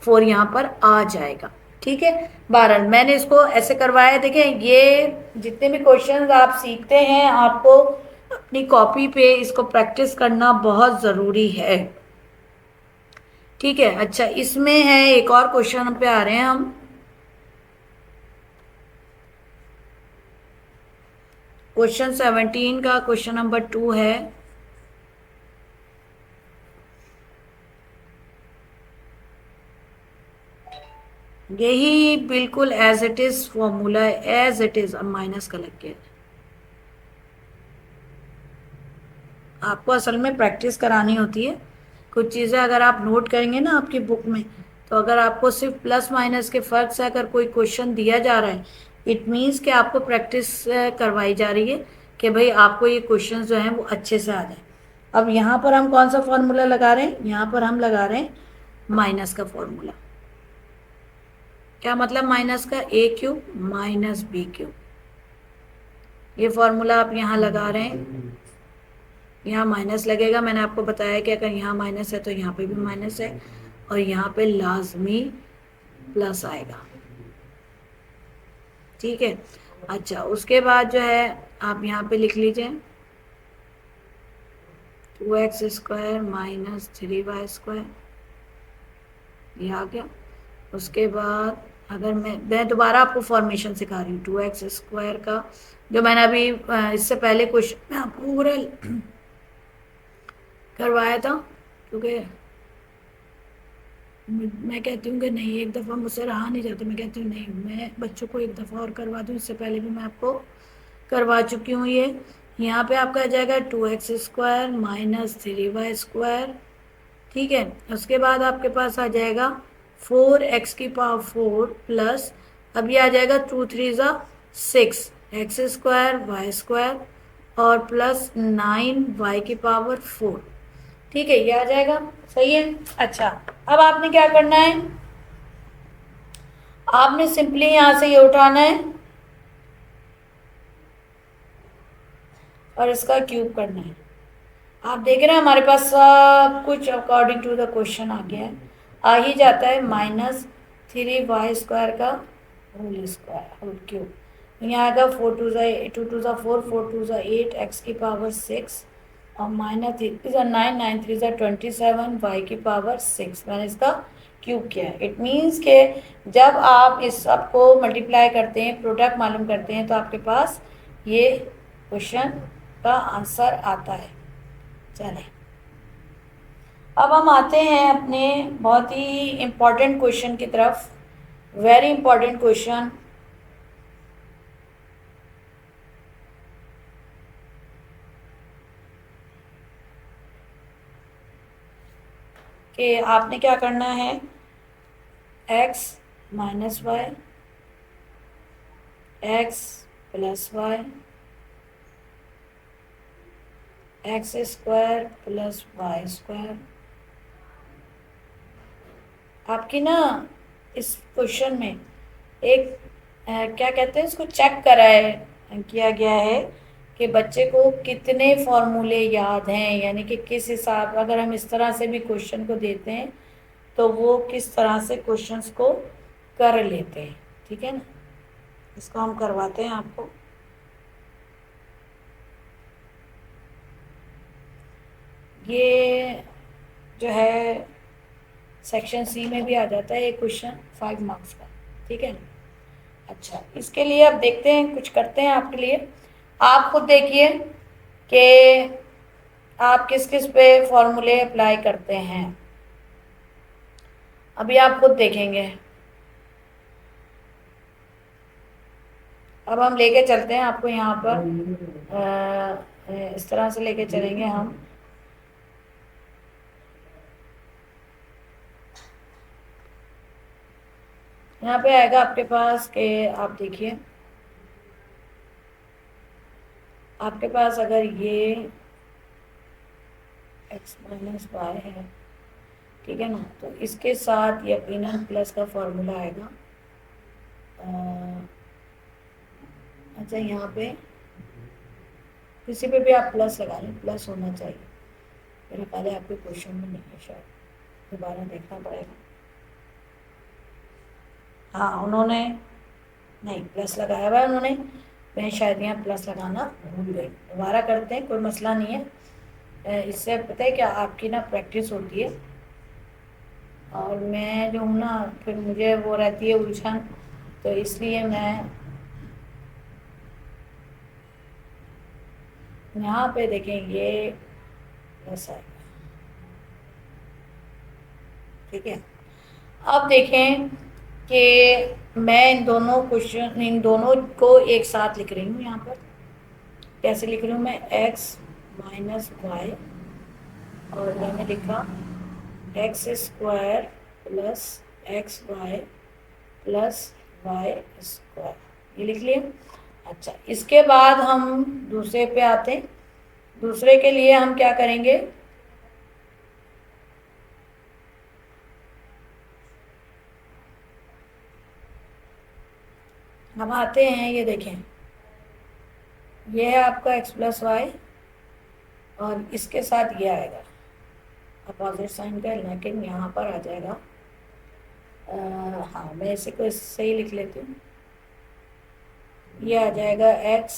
4 यहाँ पर आ जाएगा। ठीक है, बहरहाल मैंने इसको ऐसे करवाया है। देखें, ये जितने भी क्वेश्चंस आप सीखते हैं आपको अपनी कॉपी पे इसको प्रैक्टिस करना बहुत ज़रूरी है। ठीक है, अच्छा इसमें है एक और क्वेश्चन पे आ रहे हैं हम, क्वेश्चन 17 का क्वेश्चन नंबर 2 है। यही बिल्कुल एज इट इज फॉर्मूला है, एज इट इज, अब माइनस का लग गया। आपको असल में प्रैक्टिस करानी होती है, कुछ चीज़ें अगर आप नोट करेंगे ना आपकी बुक में, तो अगर आपको सिर्फ प्लस माइनस के फर्क से अगर कोई क्वेश्चन दिया जा रहा है, इट मीन्स कि आपको प्रैक्टिस करवाई जा रही है कि भाई आपको ये क्वेश्चन जो हैं वो अच्छे से आ जाए। अब यहाँ पर हम कौन सा फॉर्मूला लगा रहे हैं, यहाँ पर हम लगा रहे हैं माइनस का फॉर्मूला। क्या मतलब माइनस का, ए क्यूब माइनस बी क्यूब, ये फॉर्मूला आप यहाँ लगा रहे हैं। यहाँ माइनस लगेगा, मैंने आपको बताया कि अगर यहाँ माइनस है तो यहाँ पे भी माइनस है, और यहाँ पे लाजमी प्लस आएगा। ठीक है, अच्छा उसके बाद जो है आप यहाँ पे लिख लीजिए 2x square minus 3y square, ये आ गया। उसके बाद अगर मैं दोबारा आपको फॉर्मेशन सिखा रही हूँ 2x स्क्वायर का, जो मैंने अभी इससे पहले क्वेश्चन में आपको ओवरऑल करवाया था, क्योंकि मैं कहती हूँ कि नहीं एक दफ़ा मुझसे रहा नहीं जाता, मैं कहती हूँ नहीं मैं बच्चों को एक दफ़ा और करवा दूँ, इससे पहले भी मैं आपको करवा चुकी हूँ ये। यहाँ पे आपका आ जाएगा 2x square minus 3y square. ठीक है, उसके बाद आपके पास आ जाएगा 4x की पावर 4 प्लस, अब ये आ जाएगा 2 3 ज़ा 6 x स्क्वायर y स्क्वायर और प्लस 9y की पावर 4। ठीक है, ये आ जाएगा, सही है। अच्छा अब आपने क्या करना है, आपने सिंपली यहां से ये उठाना है और इसका क्यूब करना है। आप देख रहे हैं हमारे पास सब कुछ अकॉर्डिंग टू द क्वेश्चन आ गया है, आ ही जाता है माइनस 3y स्क्वायर का होल स्क्वायर होल क्यूब, यहाँ आएगा 4 2 ज़ा 4 4 2 ज़ा 8 x की पावर 6 और माइनस 3 ज़ा 9 9 3 ज़ा 27 y की पावर 6, मैंने इसका क्यूब किया है। इट मीन्स के जब आप इस सब को मल्टीप्लाई करते हैं, प्रोडक्ट मालूम करते हैं, तो आपके पास ये क्वेश्चन का आंसर आता है। चलें अब हम आते हैं अपने बहुत ही इम्पोर्टेंट क्वेश्चन की तरफ, वेरी इंपॉर्टेंट क्वेश्चन। कि आपने क्या करना है, x minus y x plus y, x square plus y square. आपकी ना इस क्वेश्चन में एक क्या कहते हैं इसको चेक करा है, किया गया है कि बच्चे को कितने फॉर्मूले याद हैं, यानी कि किस हिसाब, अगर हम इस तरह से भी क्वेश्चन को देते हैं तो वो किस तरह से क्वेश्चंस को कर लेते हैं। ठीक है ना, इसको हम करवाते हैं आपको। ये जो है सेक्शन सी में भी आ जाता है ये क्वेश्चन 5 मार्क्स का। ठीक है ना, अच्छा इसके लिए अब देखते हैं, कुछ करते हैं आपके लिए। आप खुद देखिए कि आप किस किस पे फॉर्मूले अप्लाई करते हैं, अभी आप खुद देखेंगे। अब हम लेके चलते हैं आपको यहाँ पर, इस तरह से लेके चलेंगे हम। यहाँ पे आएगा आपके पास कि आप देखिए, आपके पास अगर ये x माइनस वाई है, ठीक है ना, तो इसके साथ यकीनन प्लस का फॉर्मूला आएगा। अच्छा यहाँ पे किसी पे भी आप प्लस लगा लें, प्लस होना चाहिए। मेरे ख्याल है आपके क्वेश्चन में नहीं है, शायद दोबारा देखना पड़ेगा। हाँ उन्होंने नहीं प्लस लगाया हुआ है उन्होंने, मैं शायद यहाँ प्लस लगाना भूल गई। दोबारा करते हैं, कोई मसला नहीं है। इससे पता है क्या, आपकी ना प्रैक्टिस होती है, और मैं जो हूँ ना फिर मुझे वो रहती है उलझन, तो इसलिए मैं यहाँ पे देखें ये ऐसा है। ठीक है, अब देखें कि मैं इन दोनों क्वेश्चन, इन दोनों को एक साथ लिख रही हूँ। यहाँ पर कैसे लिख रही हूँ मैं, x माइनस वाई, और मैंने लिखा x square plus x y plus y square, ये लिख लिया। अच्छा इसके बाद हम दूसरे पे आते हैं। दूसरे के लिए हम क्या करेंगे, हम आते हैं, ये देखें ये है आपका x प्लस वाई, और इसके साथ ये आएगा अपोजिट साइन का, लेकिन यहाँ पर आ जाएगा हाँ मैं इसे को सही लिख लेती हूँ, ये आ जाएगा x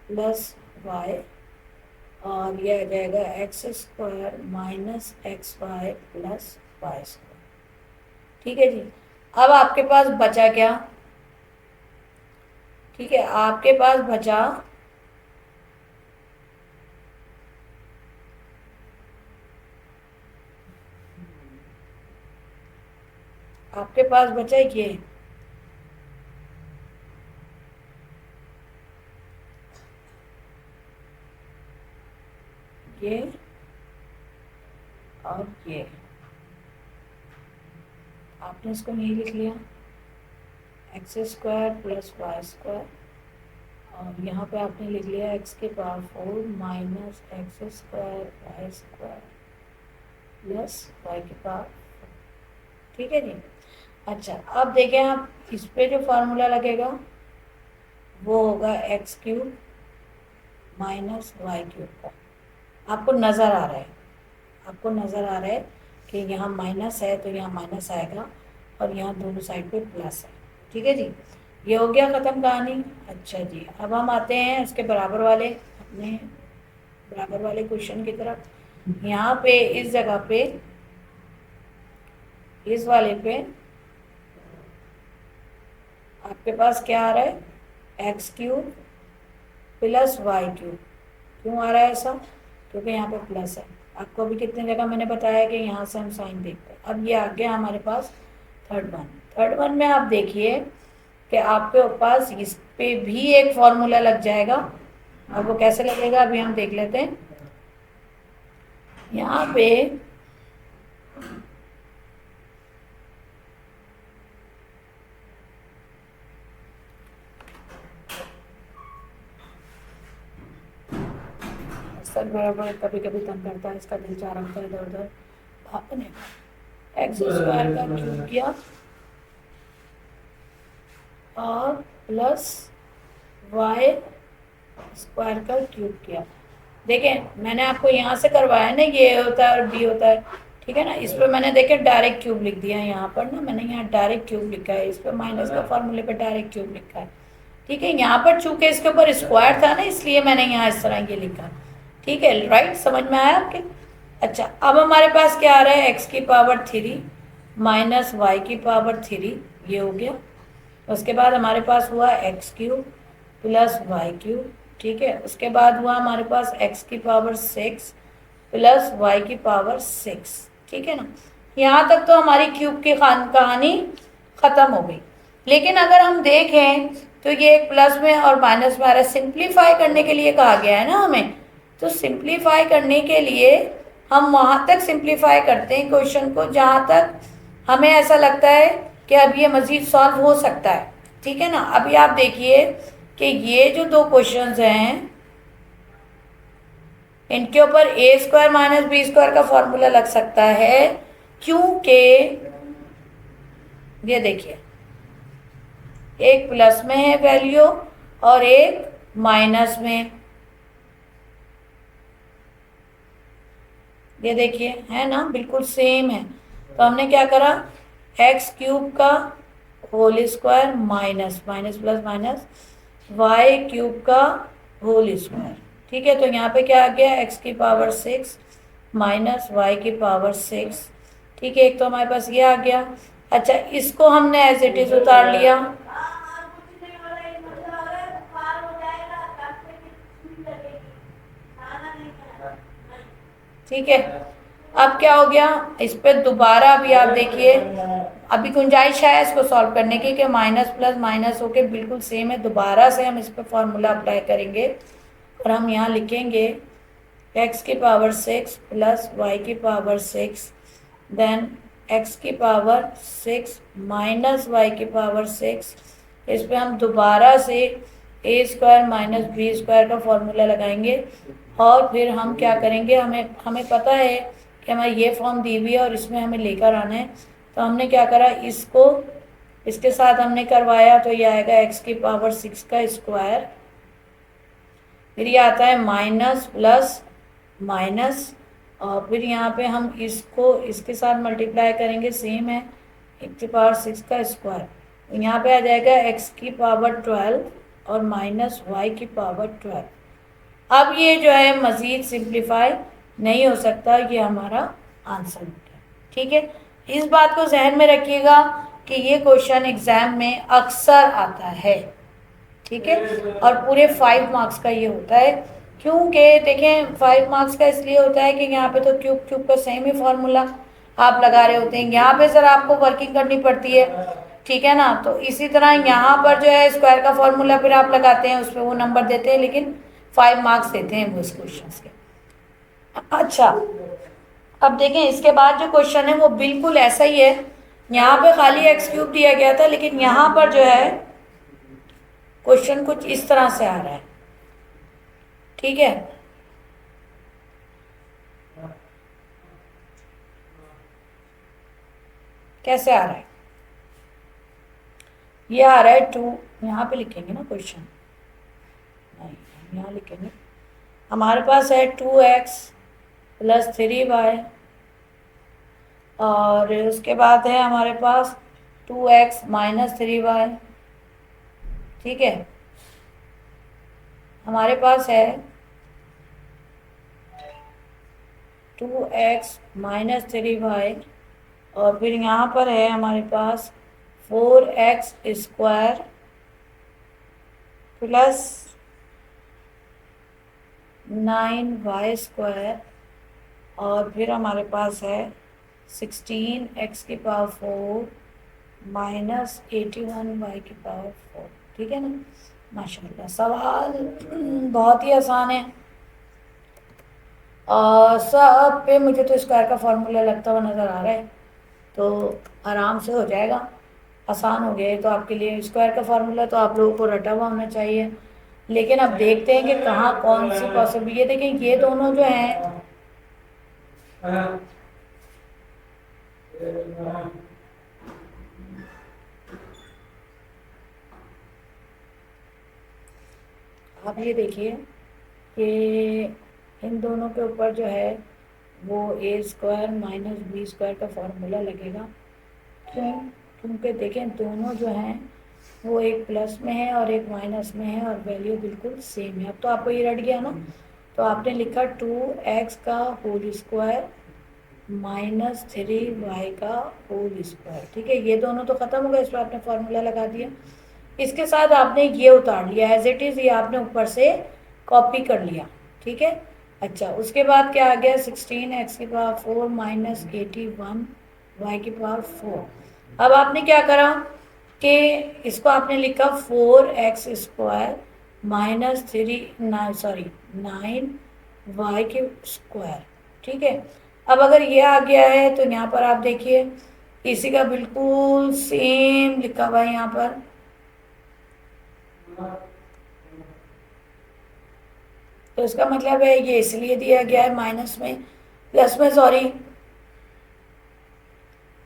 प्लस वाई, और ये आ जाएगा x square minus x y plus y square. ठीक है जी, अब आपके पास बचा क्या, ठीक है आपके पास बचा ये और ये, आपने इसको नहीं लिख लिया, x square plus y square, और यहाँ पे आपने लिख लिया एक्स के power 4 minus x square y square plus y के पावर। ठीक है जी, अच्छा अब देखें आप, इस पे जो फार्मूला लगेगा वो होगा x cube minus y cube का। आपको नज़र आ रहा है, आपको नज़र आ रहा है कि यहाँ माइनस है तो यहाँ माइनस आएगा, और यहाँ दोनों साइड पे प्लस है। ठीक है जी, ये हो गया ख़त्म कहानी। अच्छा जी, अब हम आते हैं इसके बराबर वाले, अपने बराबर वाले क्वेश्चन की तरफ। यहाँ पे इस जगह पे, इस वाले पे आपके पास क्या आ रहा है, x cube plus y cube. क्यों आ रहा है ऐसा, क्योंकि यहाँ पे प्लस है। आपको अभी कितने जगह मैंने बताया कि यहाँ से हम साइन देखते हैं। अब ये आ गया हमारे पास थर्ड वन में आप देखिए कि आपके पास इस पे भी एक फॉर्मूला लग जाएगा, और वो कैसे लगेगा अभी हम देख लेते हैं। यहाँ पे सर बराबर कभी कभी तंग करता है, इसका दिल चाह रहा होता है इधर उधर भागने का। एक्स स्क्वायर का क्यूब किया और प्लस वाई स्क्वायर का क्यूब किया। देखें मैंने आपको यहाँ से करवाया ना, ये होता है और बी होता है, ठीक है ना। इस पर मैंने देखे डायरेक्ट क्यूब लिख दिया है, यहाँ पर ना मैंने यहाँ डायरेक्ट क्यूब लिखा है, इस पर माइनस का फॉर्मूले पे डायरेक्ट क्यूब लिखा है, ठीक है। यहाँ पर चूंकि इसके ऊपर स्क्वायर था ना, इसलिए मैंने यहाँ इस तरह ये लिखा, ठीक है, राइट, समझ में आया आपके। अच्छा, अब हमारे पास क्या आ रहा है, एक्स की पावर 3 माइनस वाई की पावर 3, ये हो गया। उसके बाद हमारे पास हुआ x cube plus y cube, ठीक है। उसके बाद हुआ हमारे पास एक्स की पावर 6 प्लस वाई की पावर 6, ठीक है ना। यहाँ तक तो हमारी क्यूब की कहानी ख़त्म हो गई। लेकिन अगर हम देखें तो ये एक प्लस में और माइनस में आ रहा है, सिंप्लीफाई करने के लिए कहा गया है ना हमें। तो सिंप्लीफाई करने के लिए हम वहाँ तक सिंप्लीफाई करते हैं क्वेश्चन को जहाँ तक हमें ऐसा लगता है कि अब ये मज़ीद सॉल्व हो सकता है, ठीक है ना। अभी आप देखिए कि ये जो दो क्वेश्चंस हैं, इनके ऊपर ए स्क्वायर माइनस बी स्क्वायर का फॉर्मूला लग सकता है, क्योंकि ये देखिए एक प्लस में है वैल्यू और एक माइनस में, ये देखिए है ना, बिल्कुल सेम है। तो हमने क्या करा, एक्स क्यूब का whole square minus minus plus minus y cube का होल स्क्वायर, ठीक है। तो यहाँ पे क्या आ गया, एक्स की पावर 6 माइनस वाई की पावर 6, ठीक है। एक तो हमारे पास ये आ गया। अच्छा, इसको हमने एज इट इज उतार लिया, ठीक है। अब क्या हो गया, इस पर दोबारा अभी आप देखिए, अभी गुंजाइश है इसको सॉल्व करने की कि माइनस प्लस माइनस होके बिल्कुल सेम है। दोबारा से हम इस पर फॉर्मूला अप्लाई करेंगे और हम यहाँ लिखेंगे एक्स की पावर 6 प्लस वाई की पावर 6, देन एक्स की पावर 6 माइनस वाई की पावर 6। इस पर हम दोबारा से ए स्क्वायर माइनस बी स्क्वायर का फॉर्मूला लगाएंगे और फिर हम क्या करेंगे, हमें पता है कि हमें ये फॉर्म दी हुई है और इसमें हमें लेकर आना है। तो हमने क्या करा, इसको इसके साथ हमने करवाया, तो ये आएगा एक्स की पावर 6 का स्क्वायर, फिर ये आता है माइनस प्लस माइनस, और फिर यहाँ पे हम इसको इसके साथ मल्टीप्लाई करेंगे, सेम है, एक्स की पावर 6 का स्क्वायर। यहाँ पे आ जाएगा एक्स की पावर 12 और माइनस वाई की पावर 12। अब ये जो है मज़ीद सिंप्लीफाई नहीं हो सकता, ये हमारा आंसर हो गया, ठीक है। इस बात को जहन में रखिएगा कि ये क्वेश्चन एग्ज़ाम में अक्सर आता है, ठीक है। और पूरे 5 मार्क्स का ये होता है, क्योंकि देखें 5 मार्क्स का इसलिए होता है कि यहाँ पे तो क्यूब क्यूब का सेम ही फॉर्मूला आप लगा रहे होते हैं, यहाँ पे सर आपको वर्किंग करनी पड़ती है, ठीक है ना। तो इसी तरह यहाँ पर जो है स्क्वायर का फॉर्मूला फिर आप लगाते हैं, उस पर वो नंबर देते हैं, लेकिन 5 मार्क्स देते हैं वो इस क्वेश्चन के। अच्छा, अब देखें इसके बाद जो क्वेश्चन है वो बिल्कुल ऐसा ही है। यहाँ पे खाली एक्स क्यूब दिया गया था, लेकिन यहाँ पर जो है क्वेश्चन कुछ इस तरह से आ रहा है, ठीक है। कैसे आ रहा है, ये आ रहा है 2, यहाँ पे लिखेंगे ना क्वेश्चन, नहीं यहाँ लिखेंगे, हमारे पास है 2x प्लस 3y और उसके बाद है हमारे पास 2x माइनस 3y, ठीक है। हमारे पास है 2x माइनस 3y और फिर यहाँ पर है हमारे पास 4x square plus 9y square और फिर हमारे पास है 16x की पावर 4 माइनस 81y की पावर 4, ठीक है ना। माशाल्लाह सवाल बहुत ही आसान है और सब पे मुझे तो स्क्वायर का फॉर्मूला लगता हुआ नज़र आ रहा है, तो आराम से हो जाएगा, आसान हो गया है। तो आपके लिए स्क्वायर का फार्मूला तो आप लोगों को रटा हुआ होना चाहिए, लेकिन अब देखते हैं कि कहाँ कौन सी पॉसिबिलिटी। ये देखें ये दोनों जो हैं आप ये देखिए कि इन दोनों के ऊपर जो है वो ए स्क्वायर माइनस बी स्क्वायर का फॉर्मूला लगेगा। क्यों? क्योंकि देखें दोनों जो हैं वो एक प्लस में है और एक माइनस में है और वैल्यू बिल्कुल सेम है। अब तो आपको ये रट गया ना, तो आपने लिखा 2x का होल स्क्वायर माइनस 3y का होल स्क्वायर। ठीक है, ये दोनों तो ख़त्म हो गए, इस पर आपने फॉर्मूला लगा दिया। इसके साथ आपने ये उतार लिया एज इट इज़, ये आपने ऊपर से कॉपी कर लिया। ठीक है, अच्छा उसके बाद क्या आ गया 16x की पावर 4 माइनस 81 y की पावर 4। अब आपने क्या करा कि इसको आपने लिखा 4x स्क्वायर माइनस 9 y के स्क्वायर। ठीक है, अब अगर ये आ गया है तो यहाँ पर आप देखिए इसी का बिल्कुल सेम लिखा हुआ है यहाँ पर। तो इसका मतलब है ये इसलिए दिया गया है माइनस में, प्लस में सॉरी,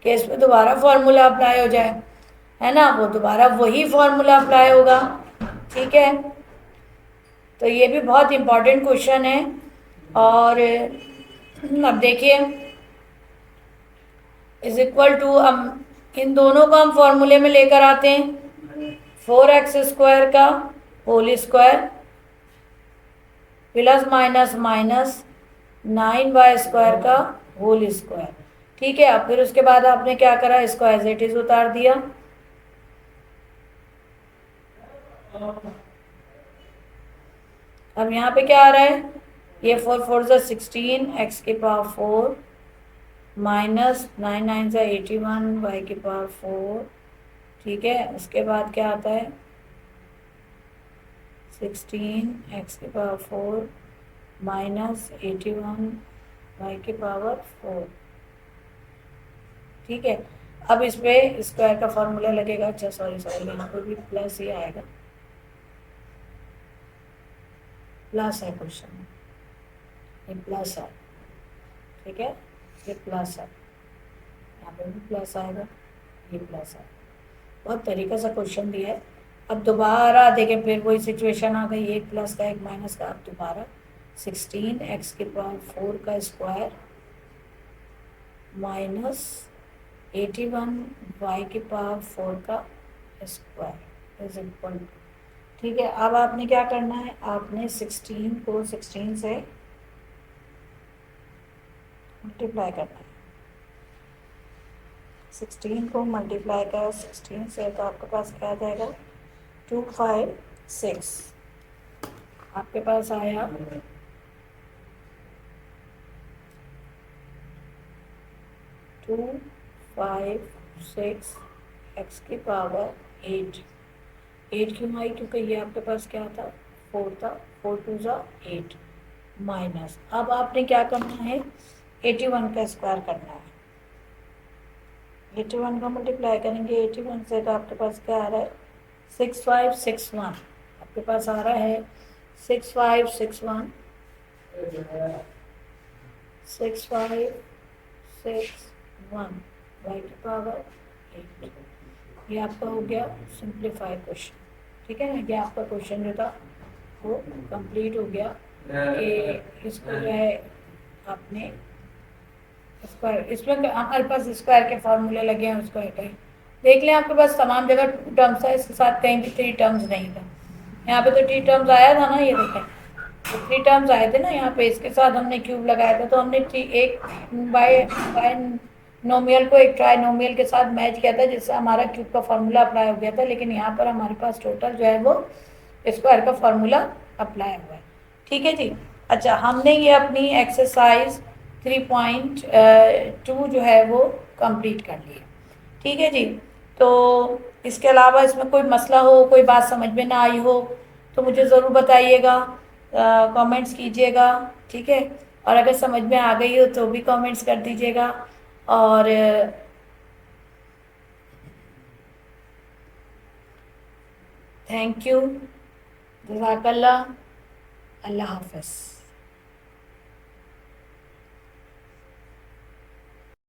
कि इसमें दोबारा फॉर्मूला अप्लाई हो जाए, है ना, वो दोबारा वही फॉर्मूला अप्लाई होगा। ठीक है, तो ये भी बहुत इंपॉर्टेंट क्वेश्चन है। और अब देखिए इज इक्वल टू, हम इन दोनों को हम फॉर्मूले में लेकर आते हैं 4x स्क्वायर का whole square plus minus minus 9y square का होल स्क्वायर। ठीक है, अब फिर उसके बाद आपने क्या करा, इसको एज इट इज उतार दिया। अब यहाँ पे क्या आ रहा है, ये 4 4 ज़ा 16 x की पावर 4 माइनस 9 9 ज़ा 81 y की पावर 4। ठीक है, उसके बाद क्या आता है 16 x की पावर 4 माइनस 81 y की पावर 4। ठीक है, अब इस पे स्क्वायर का फॉर्मूला लगेगा। अच्छा सॉरी सॉरी, यहाँ पर भी प्लस ही आएगा, प्लस है क्वेश्चन, ये प्लस है। ठीक है, ये प्लस है, यहाँ पे भी प्लस आएगा, ये प्लस है। बहुत तरीके से क्वेश्चन दिया है। अब दोबारा देखें, फिर वही सिचुएशन आ गई, एक प्लस का एक माइनस का। अब दोबारा 16x की पावर 4 का स्क्वायर माइनस 81 y की पावर 4 का स्क्वायर इज इक्वल। ठीक है, अब आपने क्या करना है, आपने 16 को 16 से मल्टीप्लाई करना है। 16 को मल्टीप्लाई कर 16 से तो आपके पास क्या आ जाएगा 256। आपके पास आया 256 x की पावर 8। 8 क्यों आई, क्योंकि ये आपके पास क्या था 4 था, 4 2 ज़ा 8 माइनस। अब आपने क्या करना है 81 का स्क्वायर करना है। 81 का मल्टीप्लाई करेंगे 81 से तो आपके पास क्या आ रहा है 6561। आपके पास आ रहा है 6561 6561 y की पावर 8। ये आपका हो गया सिंप्लीफाई क्वेश्चन। ठीक है ना, ये आपका क्वेश्चन जो था वो कंप्लीट हो गया कि इसको जो है आपने स्क्वायर, इसमें हमारे पास स्क्वायर के फॉर्मूले लगे हैं, स्क्वायर का देख लें। आपके पास तमाम जगह 2 टर्म्स है, इसके साथ कहीं भी 3 टर्म्स नहीं था। यहाँ पे तो 3 टर्म्स आया था ना, ये देखें तो 3 टर्म्स आए थे ना यहाँ पे, इसके साथ हमने क्यूब लगाया था। तो हमने एक बाय नोमियल को एक ट्राइनोमियल के साथ मैच किया था, जिससे हमारा क्यूब का फॉर्मूला अप्लाई हो गया था। लेकिन यहाँ पर हमारे पास टोटल जो है वो स्क्वायर का फॉर्मूला अप्लाई हुआ है। ठीक है जी, अच्छा हमने ये अपनी एक्सरसाइज 3.2 जो है वो कंप्लीट कर ली है। ठीक है जी, तो इसके अलावा इसमें कोई मसला हो, कोई बात समझ में ना आई हो तो मुझे ज़रूर बताइएगा, कमेंट्स कीजिएगा। ठीक है, और अगर समझ में आ गई हो तो भी कमेंट्स कर दीजिएगा। और थैंक यू। जज़ाकल्लाह। अल्लाह हाफ़िज़।